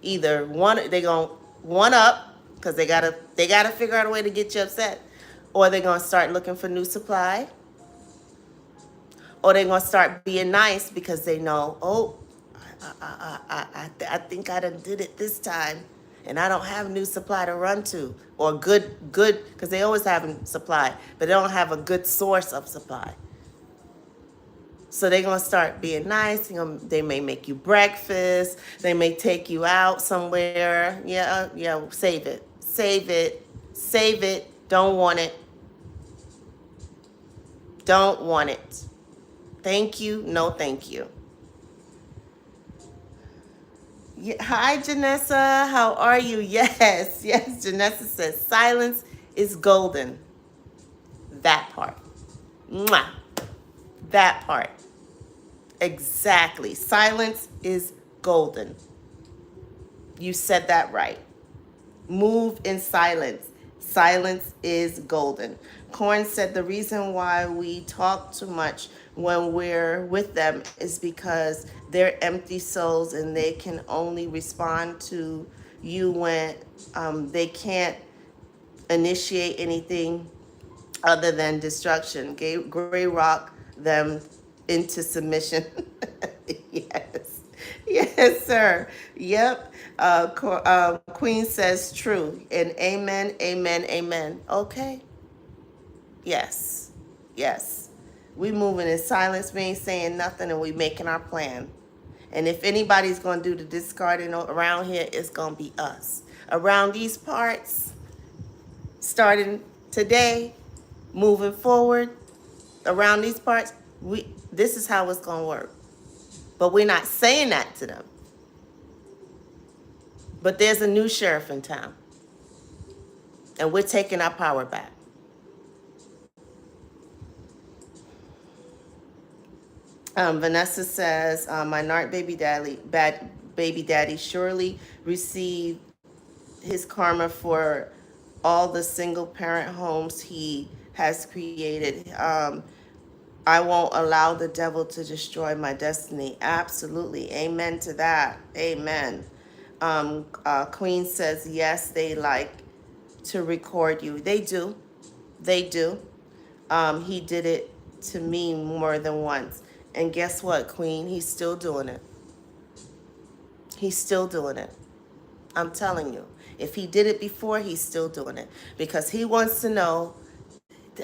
either they're going to one up because they got to figure out a way to get you upset, or they're going to start looking for new supply, or they're going to start being nice because they know, oh, I think I done did it this time and I don't have new supply to run to, or good, because they always have supply, but they don't have a good source of supply. So they're going to start being nice. They may make you breakfast. They may take you out somewhere. Yeah, save it. Save it. Save it. Don't want it. Don't want it. Thank you. No, thank you. Yeah, hi, Janessa. How are you? Yes, Janessa says, silence is golden. That part. Mwah. That part. Exactly. Silence is golden. You said that right. Move in silence. Silence is golden. Corn said the reason why we talk too much when we're with them is because they're empty souls and they can only respond to you when they can't initiate anything other than destruction. Gray rock them into submission. Yes. Yes, sir. Yep. Queen says true. And amen, amen, amen. Okay. Yes. Yes. We moving in silence. We ain't saying nothing and we making our plan. And if anybody's going to do the discarding around here, it's going to be us. Around these parts, starting today, moving forward, around these parts, this is how it's going to work. But we're not saying that to them. But there's a new sheriff in town. And we're taking our power back. Vanessa says, my narc baby daddy surely received his karma for all the single parent homes he has created. I won't allow the devil to destroy my destiny. Absolutely. Amen to that. Amen. Queen says, yes, they like to record you. They do. They do. He did it to me more than once. And guess what, Queen? He's still doing it. He's still doing it. I'm telling you. If he did it before, he's still doing it. Because he wants to know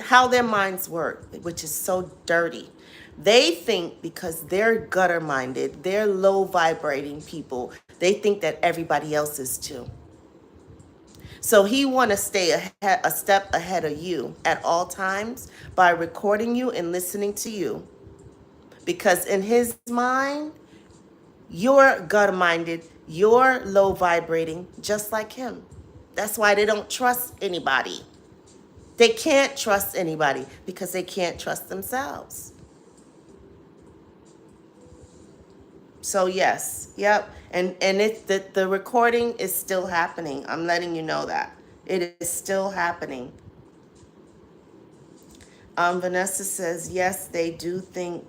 how their minds work, which is so dirty. They think because they're gutter-minded, they're low-vibrating people, they think that everybody else is too. So he want to stay a step ahead of you at all times by recording you and listening to you. Because in his mind, you're gutter-minded, you're low-vibrating, just like him. That's why they don't trust anybody. They can't trust anybody because they can't trust themselves. So yes, yep, and the recording is still happening. I'm letting you know that it is still happening. Vanessa says yes, they do think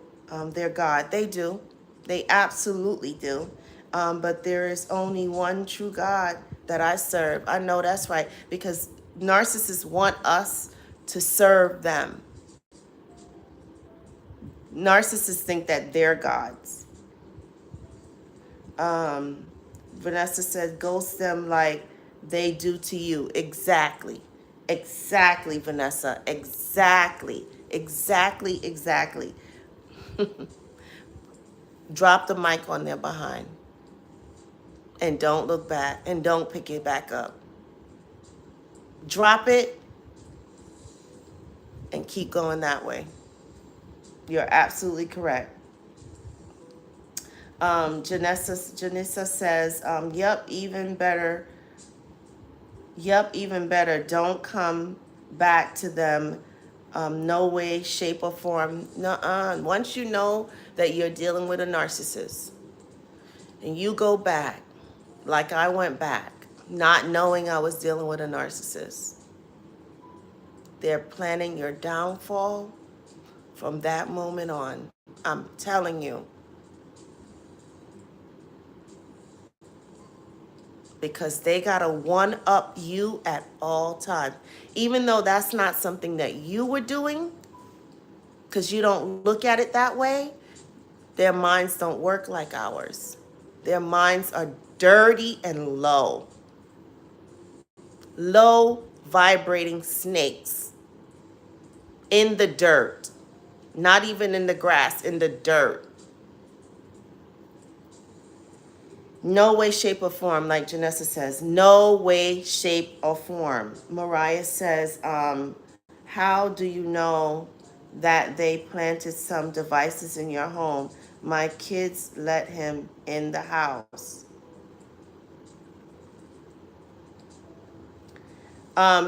they're God. They do, they absolutely do. But there is only one true God that I serve. I know that's right because narcissists want us to serve them. Narcissists think that they're gods. um, Vanessa said, ghost them like they do to you. Exactly. Exactly, Vanessa. Exactly. Exactly. Exactly. Drop the mic on their behind and don't look back and don't pick it back up. Drop it and keep going that way. You're absolutely correct. Janessa says, yep, even better. Yep, even better. Don't come back to them. No way, shape, or form. Nuh-uh. Once you know that you're dealing with a narcissist and you go back, like I went back, not knowing I was dealing with a narcissist, they're planning your downfall from that moment on. I'm telling you. Because they got to one up you at all times. Even though that's not something that you were doing, because you don't look at it that way, their minds don't work like ours. Their minds are dirty and low. Low vibrating snakes in the dirt. Not even in the grass, in the dirt. No way, shape, or form, like Janessa says. No way, shape, or form. Mariah says, how do you know that they planted some devices in your home? My kids let him in the house.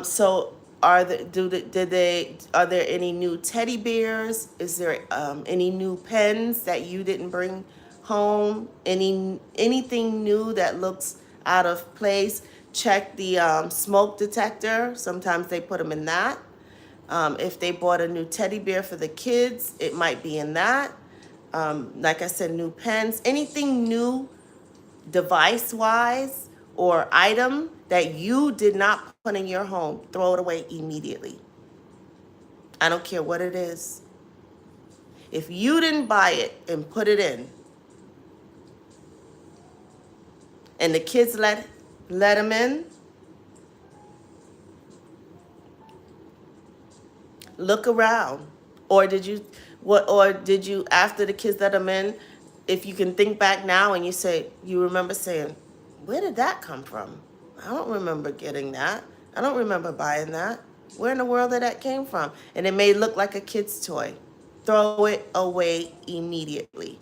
So are there any new teddy bears? Is there any new pens that you didn't bring home? Anything new that looks out of place? Check the smoke detector. Sometimes they put them in that. If they bought a new teddy bear for the kids, it might be in that. Like I said, new pens. Anything new device wise or item that you did not put in your home, throw it away immediately. I don't care what it is. If you didn't buy it and put it in, and the kids let them in, look around. Or did you after the kids let them in, if you can think back now and you remember saying, where did that come from? I don't remember getting that. I don't remember buying that. Where in the world did that came from? And it may look like a kid's toy. Throw it away immediately.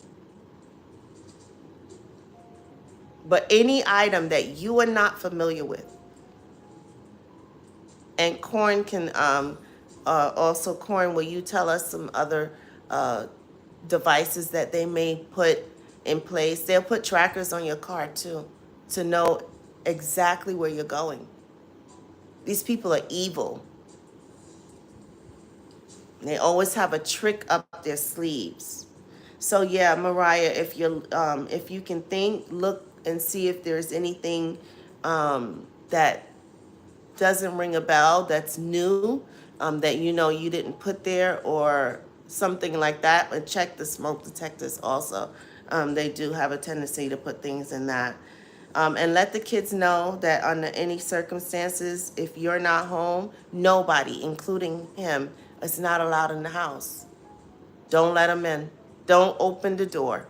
But any item that you are not familiar with, and Corn can also, Corn, will you tell us some other devices that they may put in place? They'll put trackers on your car too to know exactly where you're going. These people are evil. They always have a trick up their sleeves. So yeah, Mariah, if you can think, look and see if there's anything that doesn't ring a bell, that's new, that you know you didn't put there or something like that. And check the smoke detectors also. They do have a tendency to put things in that. And let the kids know that under any circumstances, if you're not home, nobody, including him, is not allowed in the house. Don't let them in. Don't open the door.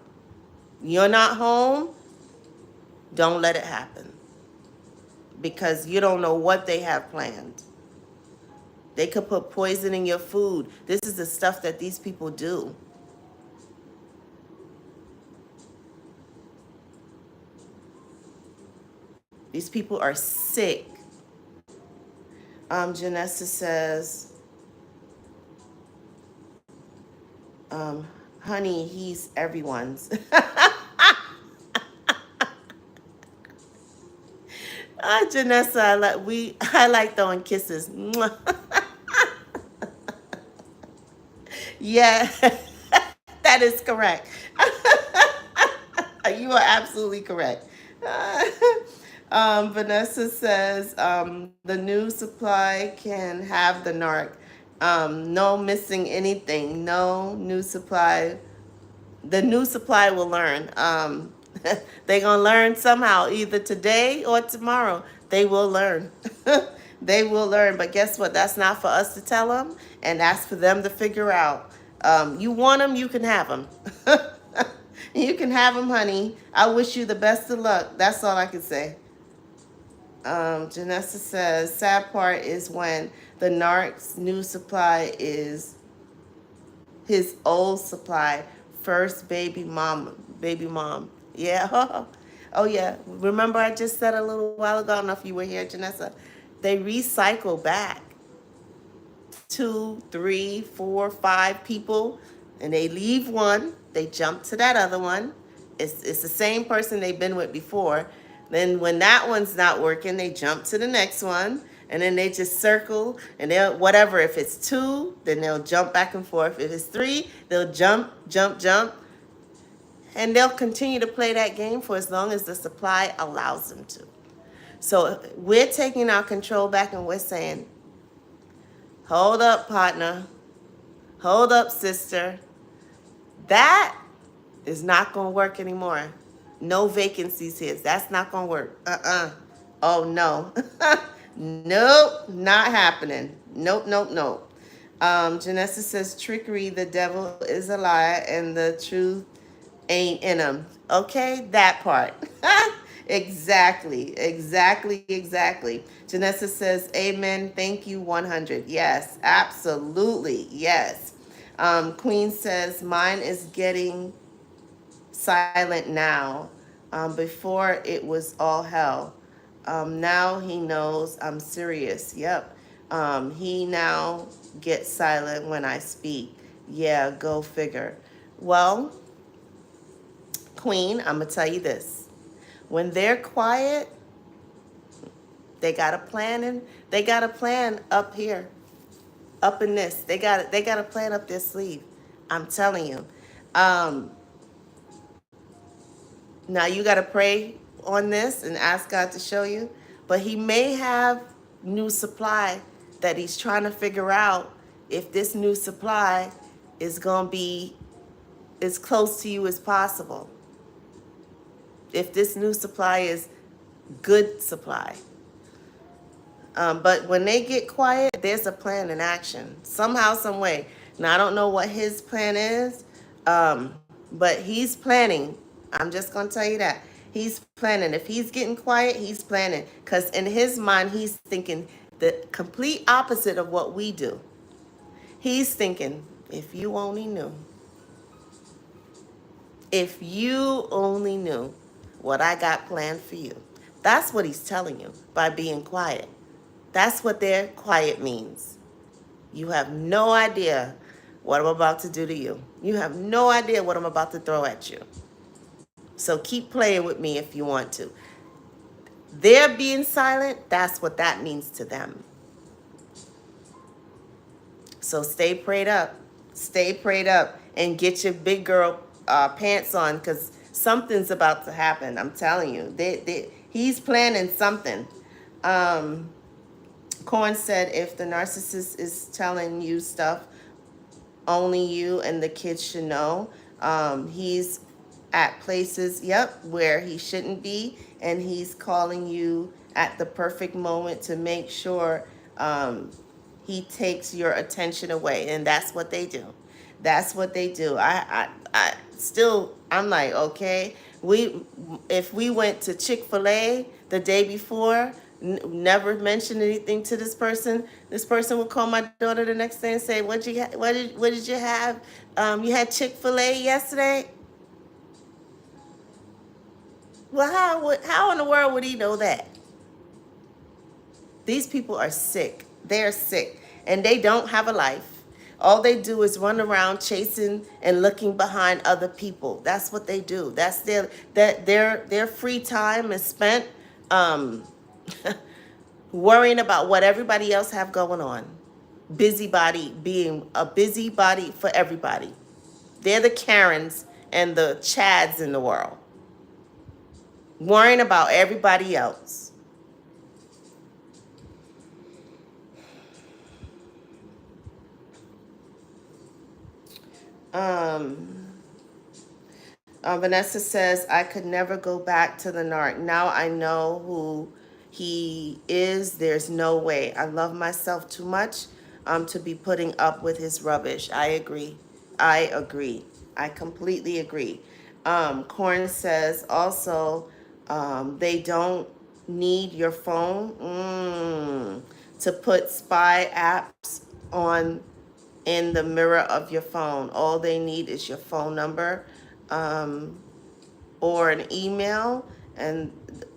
You're not home, don't let it happen. Because you don't know what they have planned. They could put poison in your food. This is the stuff that these people do. These people are sick. Janessa says, honey, he's everyone's. Janessa, I like throwing kisses. Mwah. Yeah, that is correct. You are absolutely correct. Vanessa says the new supply can have the narc. No missing anything. No new supply. The new supply will learn. They're going to learn somehow, either today or tomorrow. They will learn. They will learn. But guess what? That's not for us to tell them, and that's for them to figure out. You want them, you can have them. You can have them, honey. I wish you the best of luck. That's all I can say. Janessa says, sad part is when the narc's new supply is his old supply, first baby mom. Yeah. Oh yeah. Remember I just said a little while ago, I don't know if you were here, Janessa. They recycle back 2, 3, 4, 5 people, and they leave one, they jump to that other one. It's the same person they've been with before. Then when that one's not working, they jump to the next one, and then they just circle, and they'll, whatever, if it's 2, then they'll jump back and forth. If it's 3, they'll jump, and they'll continue to play that game for as long as the supply allows them to. So we're taking our control back, and we're saying, hold up, partner. Hold up, sister. That is not going to work anymore. No vacancies here. That's not going to work. Oh, no. Nope, not happening. Nope. Janessa says, trickery, the devil is a liar, and the truth ain't in him. Okay, that part. Exactly. Janessa says, amen, thank you, 100. Yes, absolutely, yes. Queen says, mine is getting silent now. Before it was all hell. Now he knows I'm serious. Yep. He now gets silent when I speak. Yeah, go figure. Well, Queen, I'm going to tell you this. When they're quiet, they got a plan, and they got a plan up here, up in this. They got a plan up their sleeve. I'm telling you. Now you got to pray on this and ask God to show you. But he may have new supply that he's trying to figure out if this new supply is going to be as close to you as possible. If this new supply is good supply. But when they get quiet, there's a plan in action. Somehow, some way. Now, I don't know what his plan is, but he's planning. I'm just going to tell you that. He's planning. If he's getting quiet, he's planning. Because in his mind, he's thinking the complete opposite of what we do. He's thinking, if you only knew. If you only knew what I got planned for you. That's what he's telling you by being quiet. That's what their quiet means. You have no idea what I'm about to do to you. You have no idea what I'm about to throw at you. So keep playing with me if you want to. They're being silent, that's what that means to them. So stay prayed up. Stay prayed up and get your big girl pants on, because something's about to happen. I'm telling you. He's planning something. Corn said, if the narcissist is telling you stuff, only you and the kids should know. He's at places, where he shouldn't be, and he's calling you at the perfect moment to make sure he takes your attention away. And that's what they do. That's what they do. I'm like, okay, if we went to Chick-fil-A the day before, never mentioned anything to this person would call my daughter the next day and say, what did you have? You had Chick-fil-A yesterday? Well, how in the world would he know that? These people are sick. They're sick, and they don't have a life. All they do is run around chasing and looking behind other people. That's what they do. That's their free time is spent Worrying about what everybody else have going on. Busybody, being a busybody for everybody. They're the Karens and the Chads in the world. Worrying about everybody else. Vanessa says, I could never go back to the narc. Now I know who he is. There's no way. I love myself too much to be putting up with his rubbish. I agree. I agree. I completely agree. Corn says also, they don't need your phone to put spy apps on in the mirror of your phone. All they need is your phone number or an email, and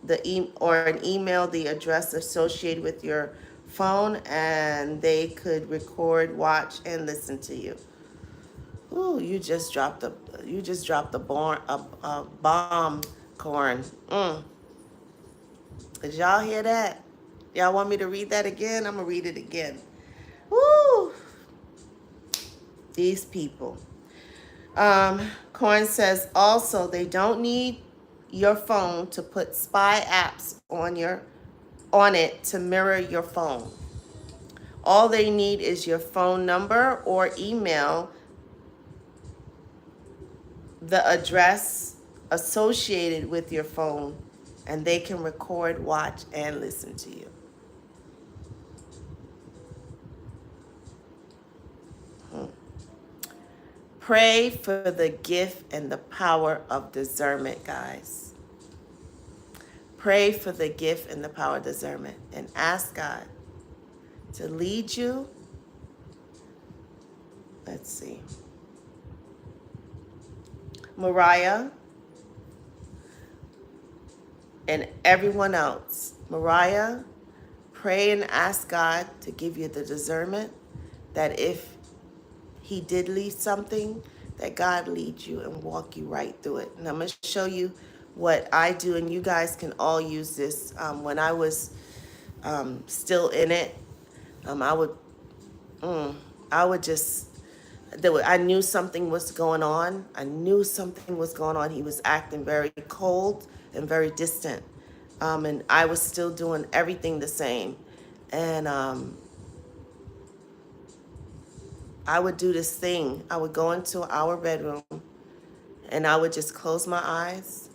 the address associated with your phone, and they could record, watch, and listen to you. Ooh, you just dropped a bomb, Corn. Did y'all hear that? Y'all want me to read that again? I'm gonna read it again. Woo! These people. Corn says also they don't need your phone to put spy apps on it to mirror your phone. All they need is your phone number or email, the address associated with your phone, and they can record, watch, and listen to you. Pray for the gift and the power of discernment, guys. Pray for the gift and the power of discernment and ask God to lead you. Let's see. Mariah and everyone else. Mariah, pray and ask God to give you the discernment that if he did leave something, that God leads you and walk you right through it. And I'm going to show you what I do, and you guys can all use this. When I was still in it, I would just, I knew something was going on. I knew something was going on. He was acting very cold and very distant. And I was still doing everything the same. And I would do this thing. I would go into our bedroom and I would just close my eyes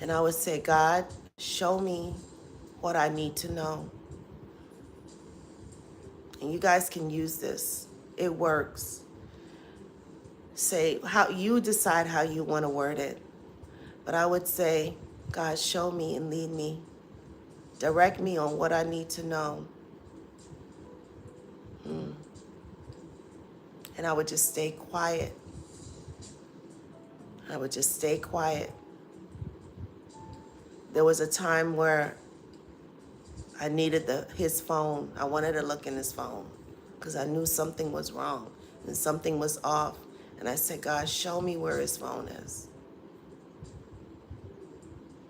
and I would say, God, show me what I need to know. And you guys can use this. It works. Say how you decide how you want to word it. But I would say, God, show me and lead me. Direct me on what I need to know. And I would just stay quiet. I would just stay quiet. There was a time where I needed his phone. I wanted to look in his phone because I knew something was wrong and something was off. And I said, God, show me where his phone is.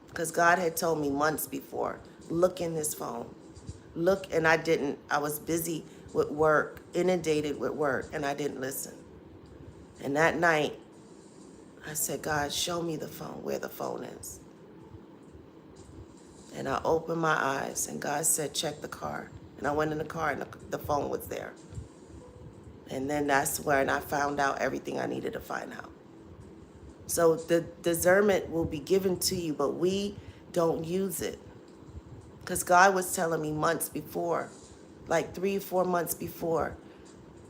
Because God had told me months before, look in his phone. Look, and I didn't. I was busy with work, inundated with work, and I didn't listen. And that night, I said, God, show me the phone, where the phone is. And I opened my eyes, and God said, check the car. And I went in the car, and the phone was there. And then that's when I found out everything I needed to find out. So the discernment will be given to you, but we don't use it. Because God was telling me months before, like 3 or 4 months before,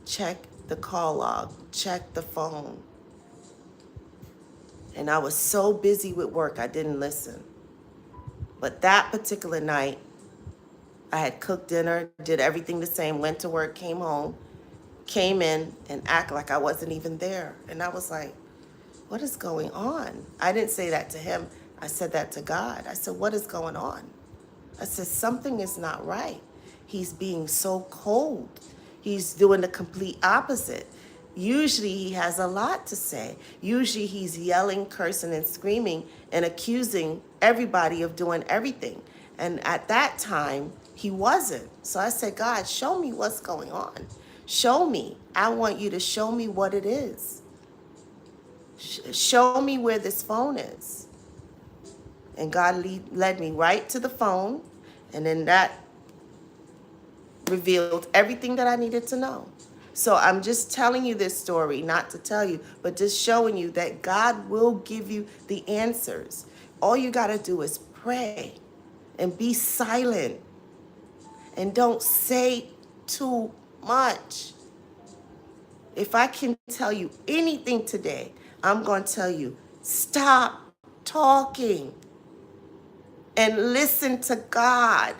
check the call log, check the phone. And I was so busy with work, I didn't listen. But that particular night, I had cooked dinner, did everything the same, went to work, came home, came in and act like I wasn't even there. And I was like, what is going on? I didn't say that to him. I said that to God. I said, what is going on? I said, something is not right. He's being so cold. He's doing the complete opposite. Usually he has a lot to say. Usually he's yelling, cursing, and screaming and accusing everybody of doing everything. And at that time, he wasn't. So I said, God, show me what's going on. Show me. I want you to show me what it is. Show me where this phone is. And God led me right to the phone. And then that revealed everything that I needed to know. So I'm just telling you this story, not to tell you, but just showing you that God will give you the answers. All you got to do is pray and be silent and don't say too much. If I can tell you anything today, I'm going to tell you, stop talking and listen to God.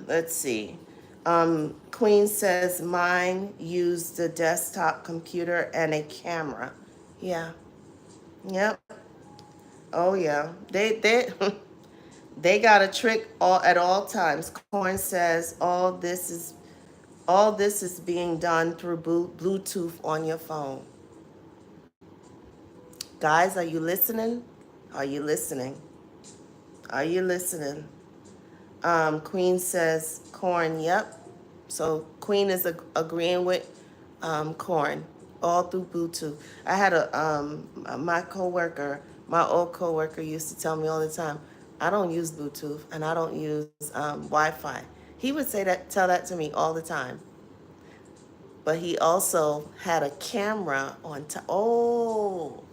Let's see. Queen says mine used the desktop computer and a camera. Yeah. Yep. Oh yeah. They they got a trick at all times. Corn says all this is being done through Bluetooth on your phone. Guys, are you listening? Are you listening? Are you listening? Queen says corn, yep. So Queen is agreeing with corn all through Bluetooth. I had my old coworker used to tell me all the time, I don't use Bluetooth and I don't use Wi-Fi. He would tell that to me all the time. But he also had a camera on top. Oh,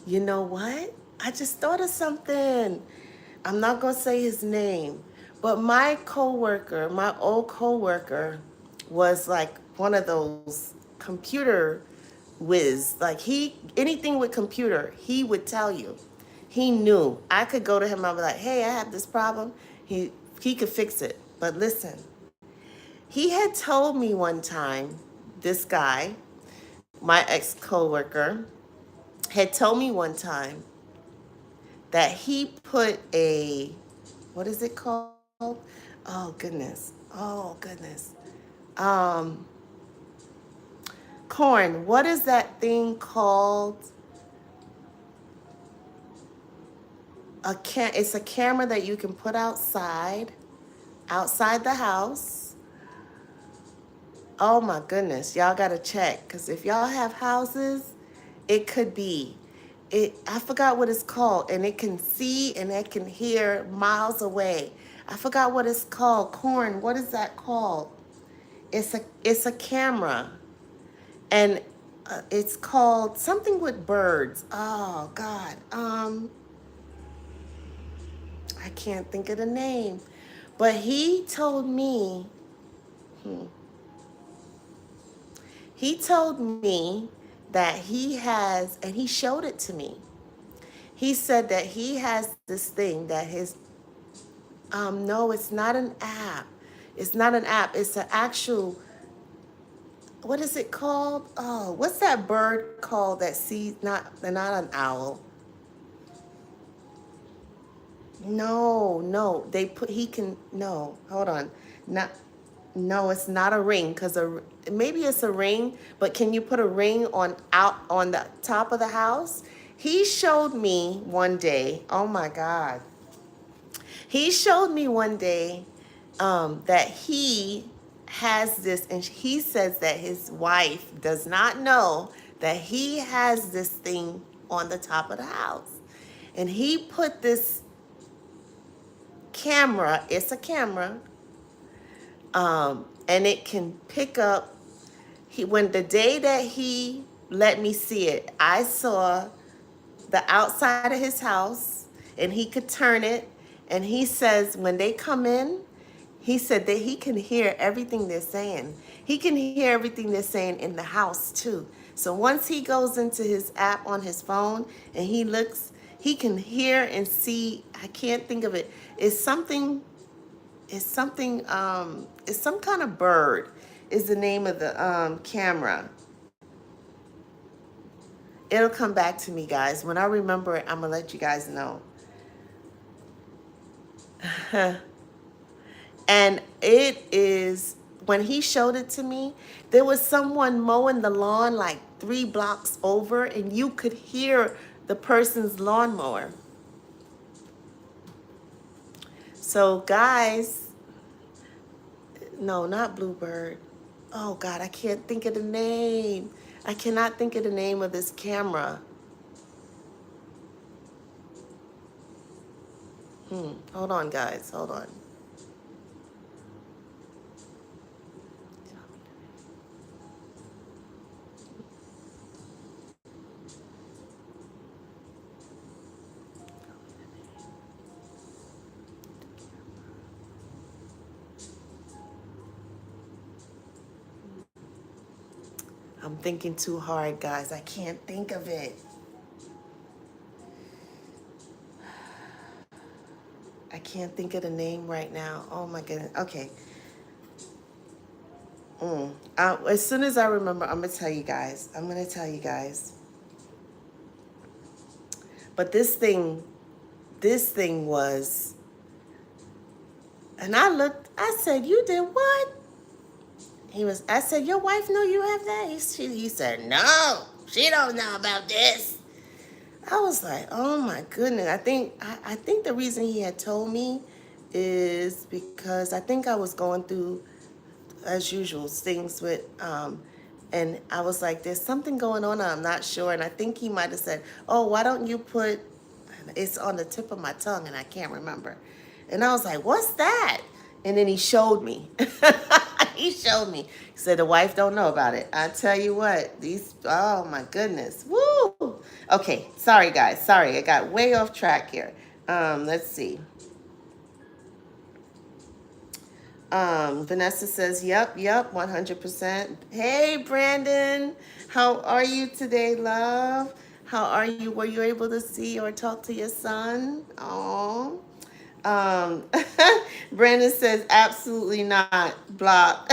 you know what? I just thought of something. I'm not going to say his name, but my coworker, my old coworker, was like one of those computer whiz. Like anything with computer, he would tell you. He knew. I could go to him, I'd be like, hey, I have this problem. He could fix it. But listen, he had told me one time, this guy, my ex-coworker, had told me one time that he put what is it called? Oh goodness. Oh goodness. Um, Corn, what is that thing called? It's a camera that you can put outside the house. Oh my goodness, y'all gotta check, because if y'all have houses, it could be. I forgot what it's called, and it can see and it can hear miles away. I forgot what it's called. Corn, what is that called? It's a camera, and it's called something with birds. Oh God, I can't think of the name, but he told me. He told me that he has, and he showed it to me. He said that he has this thing that no, it's not an app. It's not an app. It's an actual, what is it called? Oh, what's that bird called that sees, they're not an owl. No, no, hold on. Not, no, it's not a ring, because maybe it's a ring, but can you put a ring out on the top of the house? He showed me one day, oh my God. He showed me one day that he has this, and he says that his wife does not know that he has this thing on the top of the house. And he put this camera, it's a camera, and it can pick up. When the day that he let me see it, I saw the outside of his house, and he could turn it. And he says when they come in, he said that he can hear everything they're saying. He can hear everything they're saying in the house too. So once he goes into his app on his phone and he looks, he can hear and see. I can't think of it. It's some kind of bird is the name of the camera. It'll come back to me, guys. When I remember it, I'm going to let you guys know. And it is, when he showed it to me, there was someone mowing the lawn like 3 blocks over, and you could hear the person's lawnmower. So, guys, no, not Bluebird. Oh, God, I can't think of the name. I cannot think of the name of this camera. Hold on, guys. Hold on. I'm thinking too hard, guys. I can't think of it. I can't think of the name right now. Oh, my goodness. Okay. As soon as I remember, I'm going to tell you guys. I'm going to tell you guys. But this thing was, and I looked, I said, you did what? I said, your wife know you have that? He said, no, she don't know about this. I was like, oh my goodness. I think the reason he had told me is because I think I was going through, as usual, things with, and I was like, there's something going on, I'm not sure. And I think he might have said, oh, why don't you put, it's on the tip of my tongue and I can't remember. And I was like, what's that? And then he showed me. He showed me. He said, the wife don't know about it. I tell you what, oh my goodness. Woo! Okay, sorry guys, sorry. I got way off track here. Let's see. Vanessa says, yep, 100%. Hey, Brandon, how are you today, love? How are you? Were you able to see or talk to your son? Oh. Brandon says, absolutely not. Block.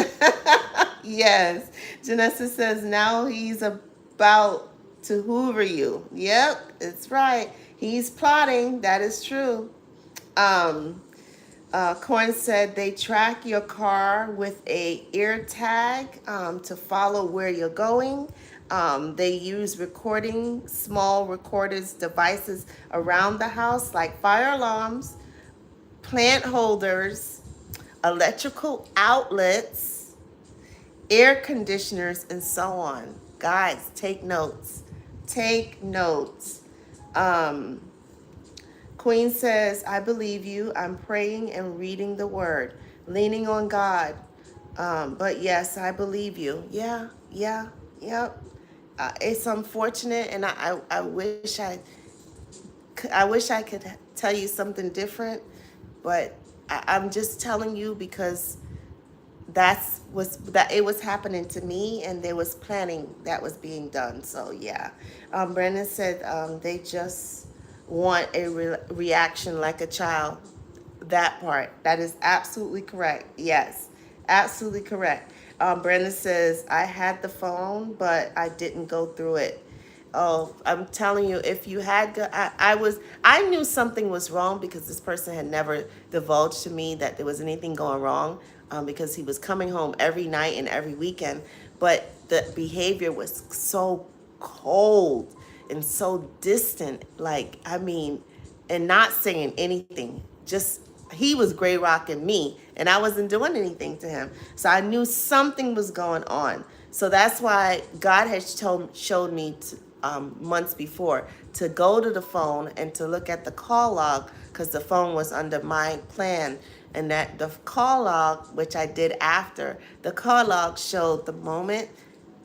Yes. Janessa says, now he's about to hoover you. Yep, it's right. He's plotting. That is true. Coin said they track your car with a ear tag to follow where you're going. They use small recorders devices around the house like fire alarms, plant holders, electrical outlets, air conditioners, and so on. Guys, take notes. Take notes. Queen says, I believe you. I'm praying and reading the word, leaning on God. But yes, I believe you. Yeah. It's unfortunate, and I wish I could tell you something different, but I'm just telling you because it was happening to me, and there was planning that was being done. So yeah, Brandon said they just want a reaction like a child. That part, that is absolutely correct. Yes, absolutely correct. Brandon says, I had the phone, but I didn't go through it. Oh, I'm telling you, if you had, I knew something was wrong because this person had never divulged to me that there was anything going wrong, because he was coming home every night and every weekend. But the behavior was so cold and so distant, and not saying anything. Just, he was gray rocking me, and I wasn't doing anything to him. So I knew something was going on. So that's why God has showed me months before to go to the phone and to look at the call log, because the phone was under my plan. And that the call log, which I did after, the call log showed the moment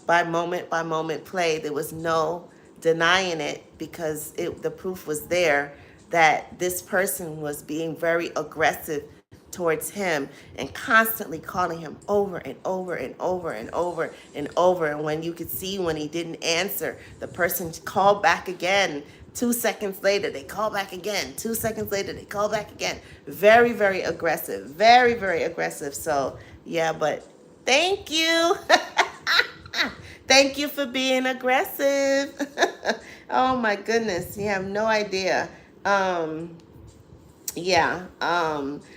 by moment play. There was no denying it, because the proof was there that this person was being very aggressive towards him and constantly calling him over and over and over and over and over. And when you could see when he didn't answer, the person called back again. 2 seconds later, they call back again. 2 seconds later, they call back again. Very, very aggressive. Very, very aggressive. So, yeah, but thank you. Thank you for being aggressive. Oh my goodness, you have no idea. Um, yeah.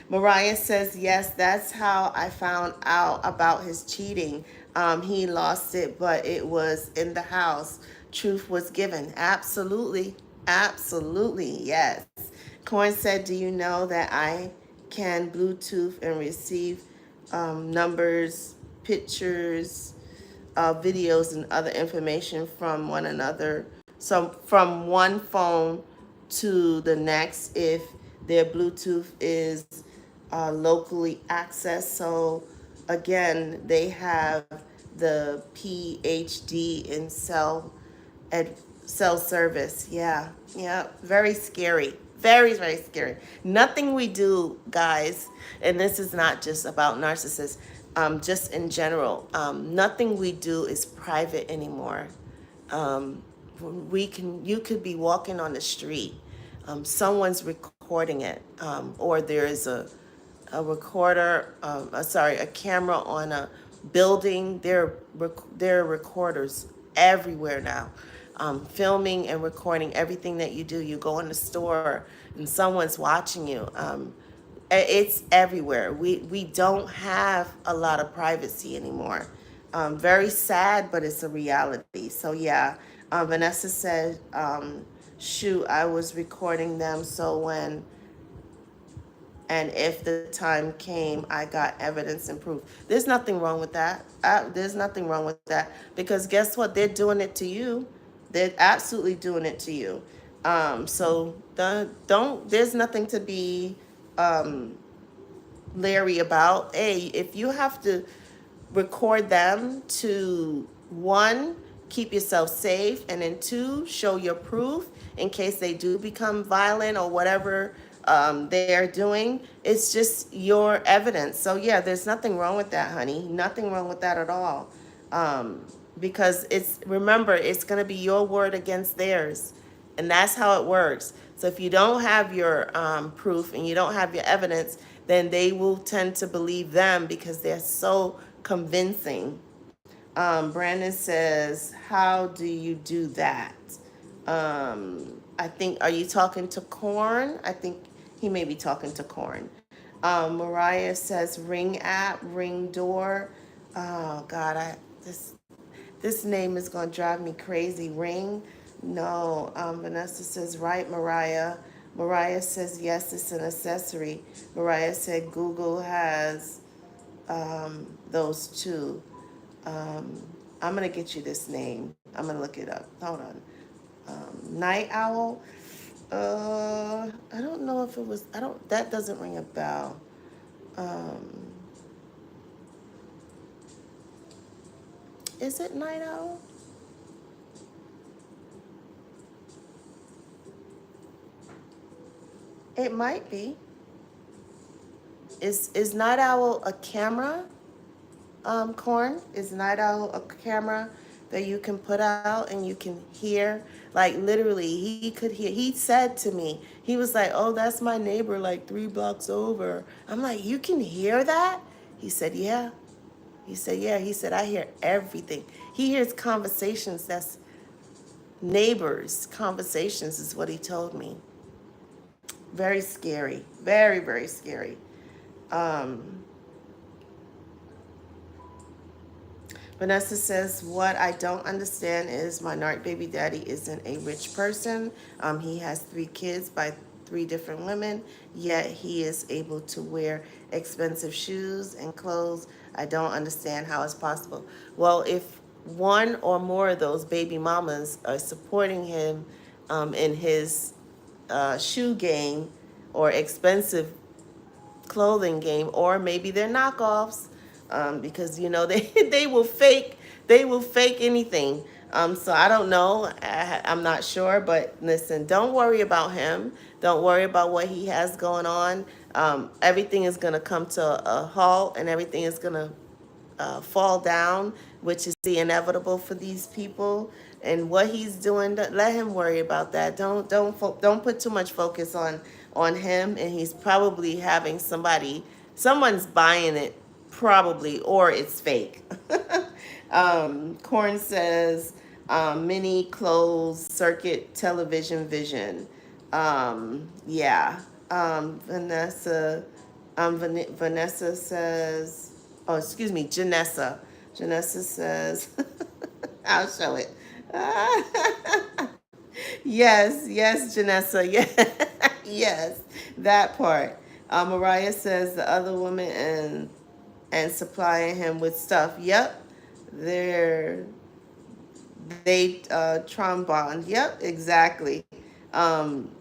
Mariah says, yes, that's how I found out about his cheating. He lost it, but it was in the house. Truth was given. Absolutely. Absolutely. Yes. Coin said, do you know that I can Bluetooth and receive numbers, pictures, videos, and other information from one another? So from one phone to the next if their Bluetooth is locally accessed. So again, they have the PhD in ed, cell service. Yeah, yeah, very scary. Very, very scary. Nothing we do, guys, and this is not just about narcissists, just in general, nothing we do is private anymore. Um, you could be walking on the street, someone's recording it, or there's a recorder, sorry, a camera on a building. There are recorders everywhere now, filming and recording everything that you do. You go in the store and someone's watching you. It's everywhere. We don't have a lot of privacy anymore. Very sad, but it's a reality. So yeah, Vanessa said, shoot, I was recording them, so when and if the time came, I got evidence and proof. There's nothing wrong with that. There's nothing wrong with that, because guess what? They're doing it to you. They're absolutely doing it to you. So don't. There's nothing to be leery about. Hey, if you have to record them to, one, keep yourself safe, and then two, show your proof in case they do become violent or whatever they're doing. It's just your evidence. So yeah, there's nothing wrong with that, honey. Nothing wrong with that at all. Because remember, it's going to be your word against theirs, and that's how it works. So if you don't have your proof and you don't have your evidence, then they will tend to believe them because they're so convincing. Brandon says, how do you do that? I think, are you talking to Corn? I think he may be talking to Corn. Mariah says, ring app, ring door. Oh God, this name is gonna drive me crazy. Ring? No. Vanessa says, right, Mariah. Mariah says, yes, it's an accessory. Mariah said, Google has those too. I'm gonna get you this name. I'm gonna look it up. Hold on. Night Owl. I don't know if it was. I don't. That doesn't ring a bell. Um, is it Night Owl? It might be. Is Night Owl a camera? Corn, is Night Owl a camera that you can put out and you can hear? Like literally, he could hear. He said to me, he was like, "Oh, that's my neighbor, like 3 blocks over." I'm like, "You can hear that?" He said, "Yeah." He said, "Yeah." He said, "I hear everything." He hears conversations. That's neighbors' conversations, is what he told me. Very scary. Very, very scary. Um, Vanessa says, what I don't understand is my narc baby daddy isn't a rich person. He has 3 kids by 3 different women, yet he is able to wear expensive shoes and clothes. I don't understand how it's possible. Well, if one or more of those baby mamas are supporting him in his shoe game or expensive clothing game, or maybe they're knockoffs, because you know they will fake anything. So I don't know. I'm not sure, but listen, don't worry about him. Don't worry about what he has going on. Everything is going to come to a halt, and everything is going to fall down, which is the inevitable for these people. And what he's doing, let him worry about that. Don't put too much focus on him. And he's probably having someone's buying it, probably, or it's fake. Corn says, mini closed circuit television vision. Yeah. Vanessa says, oh, excuse me, Janessa. Janessa says, I'll show it. Yes, Janessa. Yeah, yes, that part. Mariah says the other woman and supplying him with stuff. Yep, they're they trombone. Yep, exactly. Um,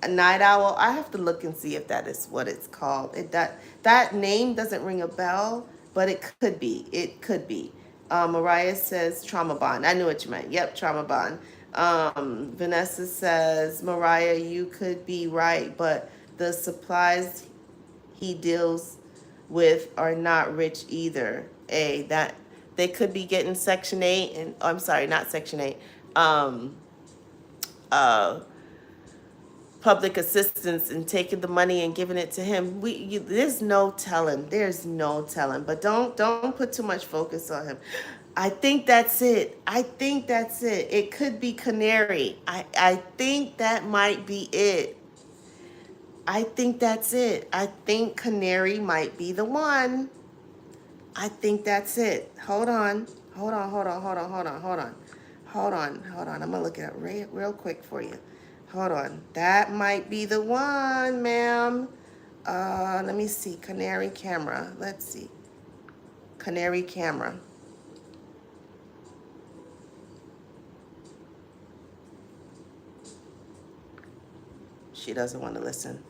a night owl. I have to look and see if that is what it's called. That name doesn't ring a bell, but it could be. It could be. Mariah says trauma bond. I knew what you meant. Yep, trauma bond. Vanessa says, Mariah, you could be right, but the supplies he deals with are not rich either. That they could be getting Section 8 and oh, I'm sorry, not Section 8. Um, uh, public assistance and taking the money and giving it to him. There's no telling. There's no telling. But don't put too much focus on him. I think that's it. I think that's it. It could be Canary. I think that might be it. I think that's it. I think Canary might be the one. I think that's it. Hold on. Hold on. Hold on. Hold on. Hold on. Hold on. Hold on. Hold on. I'm going to look it up real quick for you. Hold on. That might be the one, ma'am. Let me see. Canary camera. Let's see. Canary camera. She doesn't want to listen.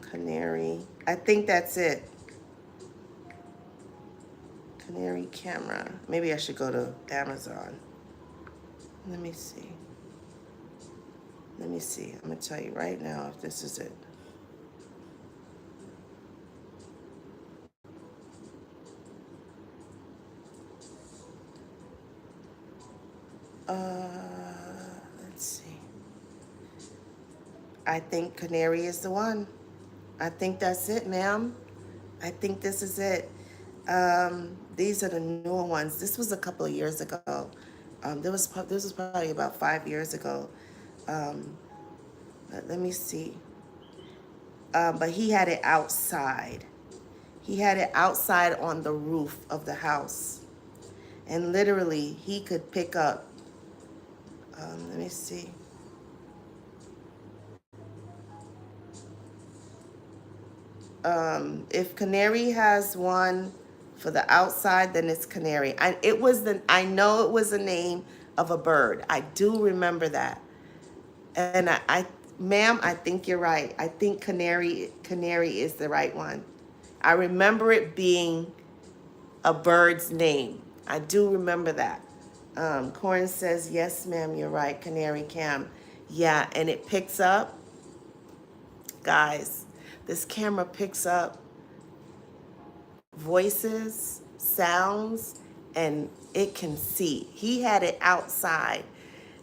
Canary. I think that's it. Canary camera. Maybe I should go to Amazon. Let me see. Let me see. I'm going to tell you right now if this is it. Let's see. I think Canary is the one. I think that's it, ma'am. I think this is it. These are the newer ones. This was a couple of years ago. This was probably about 5 years ago. Let me see. But he had it outside. He had it outside on the roof of the house. And literally, he could pick up. Let me see. If Canary has one for the outside, then it's Canary. I know it was the name of a bird. I do remember that. And ma'am, I think you're right. I think Canary is the right one. I remember it being a bird's name. I do remember that. Corin says, yes, ma'am, you're right. Canary cam. Yeah, and it picks up. Guys, this camera picks up voices, sounds, and it can see. He had it outside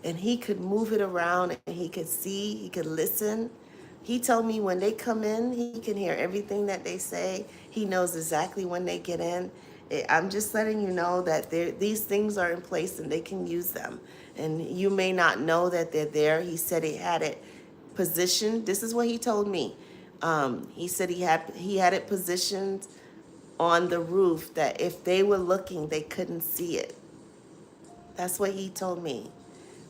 and he could move it around and he could see, he could listen. He told me when they come in, he can hear everything that they say. He knows exactly when they get in. I'm just letting you know that these things are in place and they can use them. And you may not know that they're there. He said he had it positioned. This is what he told me. He said he had it positioned on the roof that if they were looking, they couldn't see it. That's what he told me.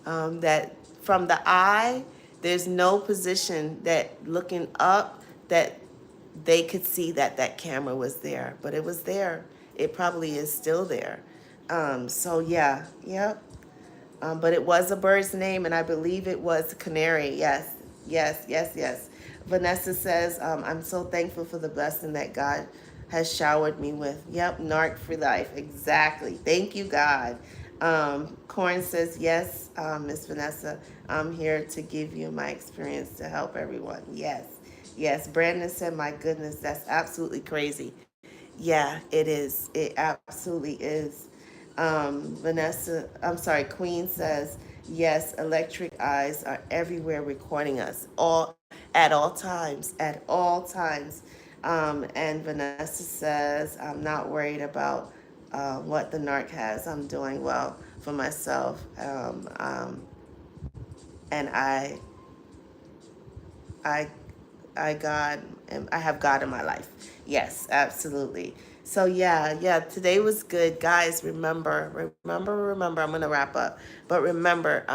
That from the eye, there's no position that looking up that they could see that camera was there, but it was there. It probably is still there. So yeah, yep. But it was a bird's name, and I believe it was Canary. Yes. Vanessa says, I'm so thankful for the blessing that God has showered me with. Yep, narc free life. Exactly. Thank you, God. Corin says, yes, Miss Vanessa, I'm here to give you my experience to help everyone. Yes. Brandon said, my goodness, that's absolutely crazy. Yeah, it is. It absolutely is. Queen says, yes, electric eyes are everywhere recording us, at all times. And Vanessa says, I'm not worried about what the narc has. I'm doing well for myself, and I, God, and I have God in my life. Yes, absolutely. So yeah, today was good, guys. Remember. I'm gonna wrap up, but remember,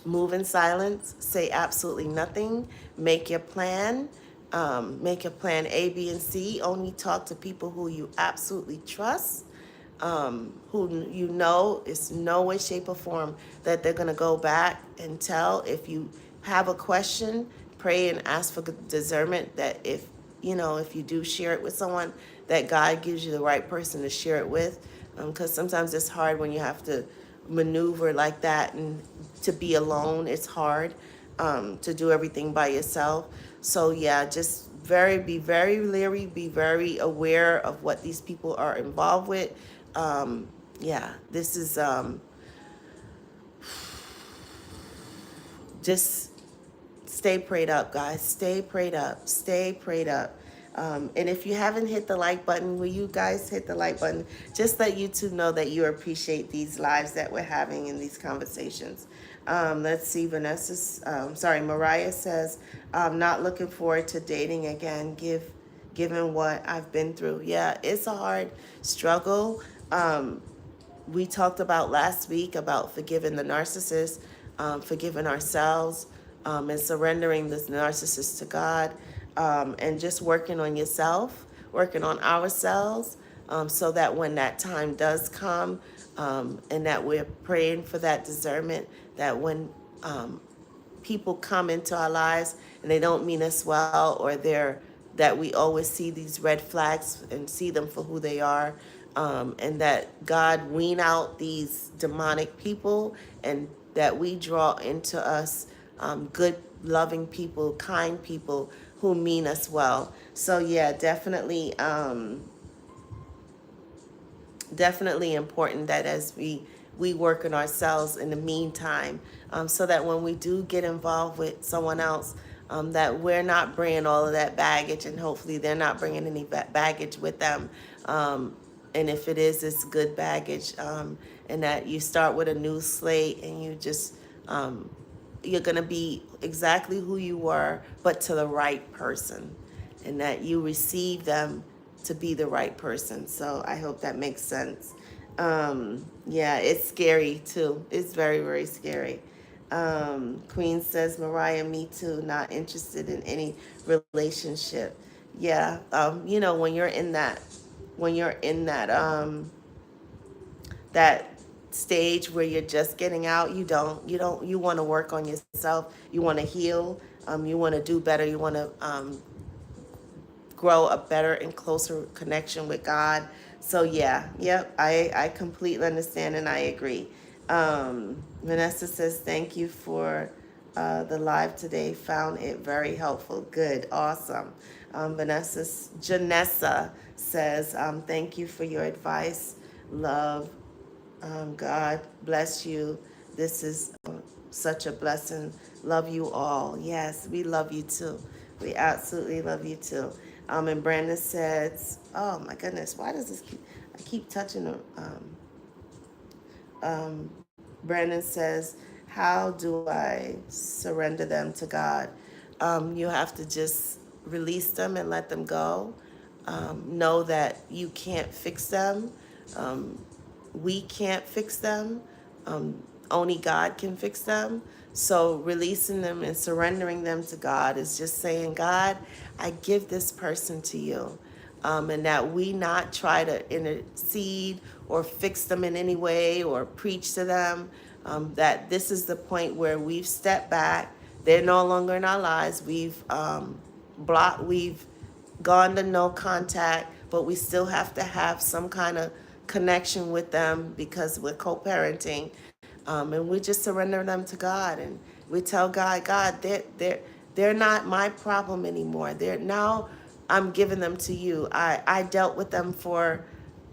move in silence, say absolutely nothing, make your plan, make your plan A, B, and C. Only talk to people who you absolutely trust, who you know is no way, shape, or form that they're going to go back and tell. If you have a question, pray and ask for discernment that if you do share it with someone, that God gives you the right person to share it with. Because sometimes it's hard when you have to maneuver like that, and to be alone, it's hard to do everything by yourself. So yeah, just be very leery, be very aware of what these people are involved with. Yeah, this is just stay prayed up, guys. Stay prayed up. Stay prayed up. And if you haven't hit the like button, will you guys hit the like button? Just let YouTube know that you appreciate these lives that we're having in these conversations. Let's see, Mariah says, I'm not looking forward to dating again, given what I've been through. Yeah, it's a hard struggle. We talked about last week about forgiving the narcissist, forgiving ourselves, and surrendering this narcissist to God, and just working on yourself, working on ourselves, so that when that time does come, and that we're praying for that discernment, that when people come into our lives and they don't mean us well, or that we always see these red flags and see them for who they are, and that God wean out these demonic people, and that we draw into us good, loving people, kind people who mean us well. So yeah, definitely important that as we work on ourselves in the meantime, so that when we do get involved with someone else, that we're not bringing all of that baggage, and hopefully they're not bringing any baggage with them. And if it is, it's good baggage, and that you start with a new slate, and you're going to be exactly who you were, but to the right person, and that you receive them to be the right person. So I hope that makes sense. Yeah, it's scary too. It's very, very scary. Queen says, Mariah, me too, not interested in any relationship. Yeah, when you're in that stage where you're just getting out, you want to work on yourself, you want to heal, you want to do better, you want to grow a better and closer connection with God. So yeah, yep, I completely understand and I agree. Vanessa says, thank you for the live today. Found it very helpful. Good, awesome. Janessa says, thank you for your advice. Love, God bless you. This is such a blessing. Love you all. Yes, we love you too. We absolutely love you too. And Brandon says, "Oh my goodness, why does this I keep touching them?" Brandon says, "How do I surrender them to God?" You have to just release them and let them go. Know that you can't fix them. Um, we can't fix them. Only God can fix them. So releasing them and surrendering them to God is just saying, God, I give this person to you. And that we not try to intercede or fix them in any way or preach to them. That this is the point where we've stepped back. They're no longer in our lives. We've gone to no contact, but we still have to have some kind of connection with them because we're co-parenting, and we just surrender them to God, and we tell God, they're not my problem anymore. They're now, I'm giving them to you. I dealt with them for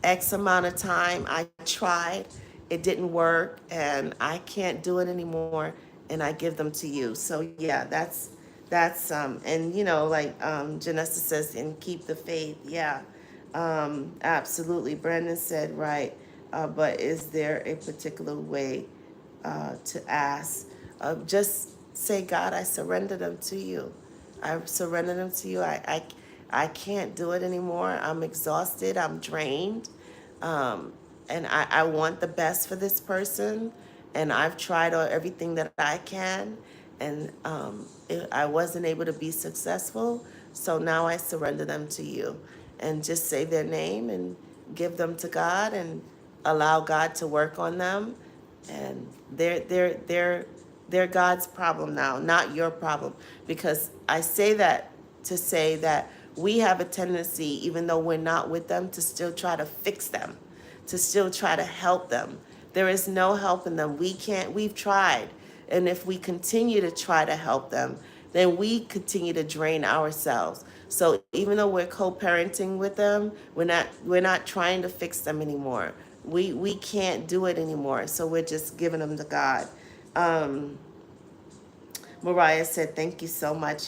X amount of time. I tried, it didn't work, and I can't do it anymore, and I give them to you. So yeah, that's and like Janessa says, and keep the faith. Yeah, Absolutely. Brandon said right. But is there a particular way to ask? Just say, God, I surrender them to you. I surrender them to you. I can't do it anymore. I'm exhausted. I'm drained. Um, and I want the best for this person. And I've tried everything that I can. And I wasn't able to be successful. So now I surrender them to you. And just say their name and give them to God and allow God to work on them. And they're God's problem now, not your problem. Because I say that to say that we have a tendency, even though we're not with them, to still try to fix them, to still try to help them. There is no helping them. We've tried. And if we continue to try to help them, then we continue to drain ourselves. So even though we're co-parenting with them, we're not trying to fix them anymore. We can't do it anymore. So we're just giving them to God. Um, Mariah said, "Thank you so much.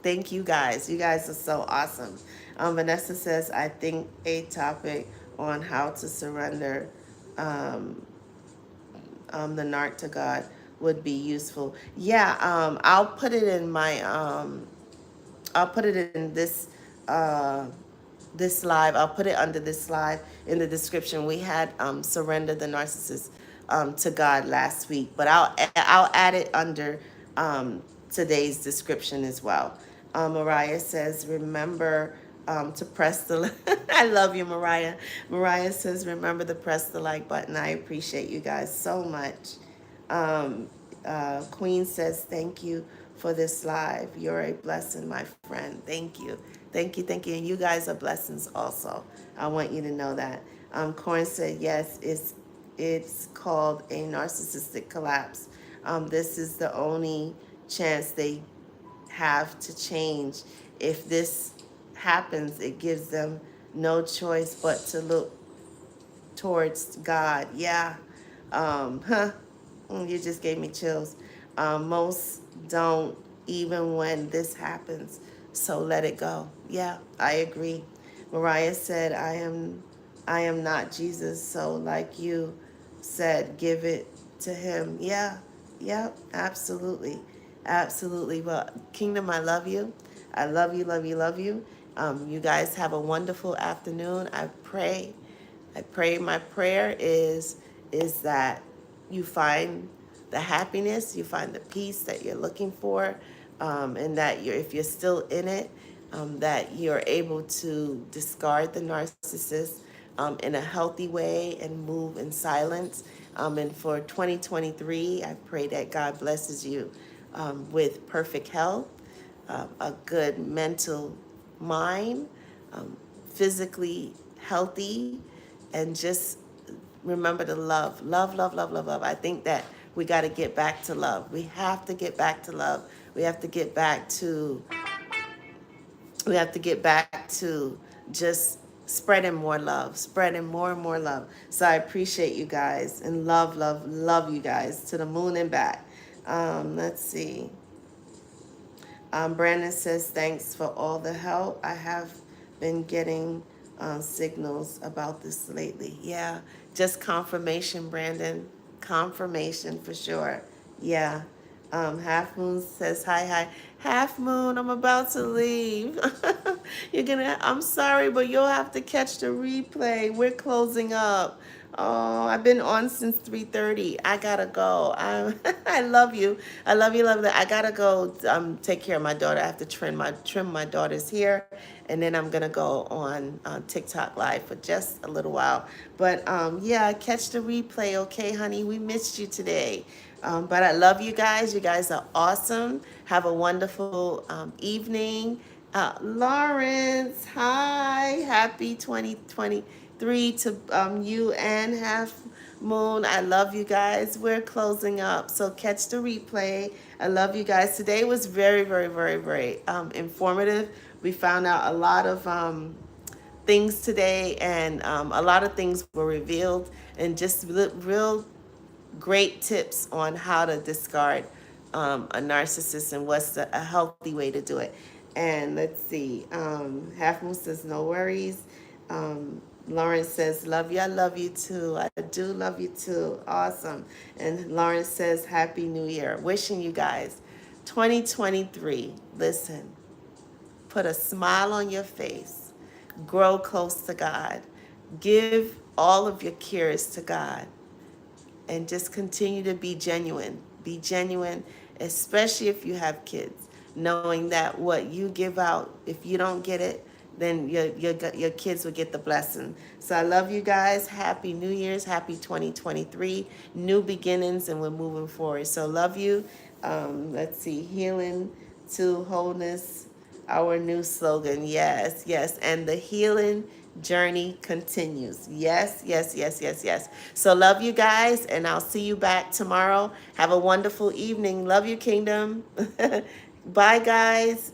Thank you guys. You guys are so awesome." Vanessa says, "I think a topic on how to surrender um, the narc to God would be useful." Yeah, I'll put it in this live. I'll put it under this live in the description. We had surrender the narcissist to God last week, but I'll add it under today's description as well. Mariah says, remember to press the. I love you, Mariah. Mariah says, remember to press the like button. I appreciate you guys so much. Um, Queen says, thank you for this live. You're a blessing, my friend. Thank you. Thank you, thank you. And you guys are blessings also. I want you to know that. Corin said, yes, it's called a narcissistic collapse. This is the only chance they have to change. If this happens, it gives them no choice but to look towards God. Yeah. Huh. You just gave me chills. Most don't even when this happens. So let it go. Yeah, I agree. Mariah said, I am not Jesus. So like you said, give it to him. Yeah. Yeah, absolutely. Absolutely. Well, Kingdom, I love you. I love you, love you, love you. You guys have a wonderful afternoon. I pray my prayer is that you find the happiness, you find the peace that you're looking for, and that if you're still in it, that you're able to discard the narcissist in a healthy way and move in silence. And for 2023, I pray that God blesses you with perfect health, a good mental mind, um, physically healthy, and just remember to love, love, love, love, love, love. I think that we got to get back to love. We have to get back to love. We have to get back to just spreading more love, spreading more and more love. So I appreciate you guys and love, love, love you guys to the moon and back. Let's see. Brandon says, thanks for all the help. I have been getting signals about this lately. Yeah, just confirmation, Brandon. Confirmation for sure. Yeah. Half Moon says, hi, hi. Half Moon, I'm about to leave. I'm sorry, but you'll have to catch the replay. We're closing up. Oh, I've been on since 3:30. I gotta go. I love you. I love you, love that. I gotta go take care of my daughter. I have to trim my daughter's hair, and then I'm gonna go on TikTok live for just a little while. But yeah, catch the replay, okay, honey? We missed you today. But I love you guys. You guys are awesome. Have a wonderful evening. Lawrence, hi. Happy 2023 to you and Half Moon. I love you guys. We're closing up. So catch the replay. I love you guys. Today was very, very, very, very informative. We found out a lot of things today, and a lot of things were revealed, and just real great tips on how to discard a narcissist and what's a healthy way to do it. And let's see, Half Moon says no worries. Lawrence says, love you. I love you too. I do love you too. Awesome. And Lawrence says, Happy New Year. Wishing you guys 2023. Listen, put a smile on your face. Grow close to God. Give all of your cares to God. And just continue to be genuine. Be genuine, especially if you have kids, knowing that what you give out, if you don't get it, then your kids will get the blessing. So I love you guys. Happy New Year's. Happy 2023. New beginnings, and we're moving forward. So love you. Let's see. Healing to wholeness, our new slogan. Yes, yes. And the healing journey continues. Yes, yes, yes, yes, yes. So love you guys, and I'll see you back tomorrow. Have a wonderful evening. Love you, Kingdom. Bye, guys.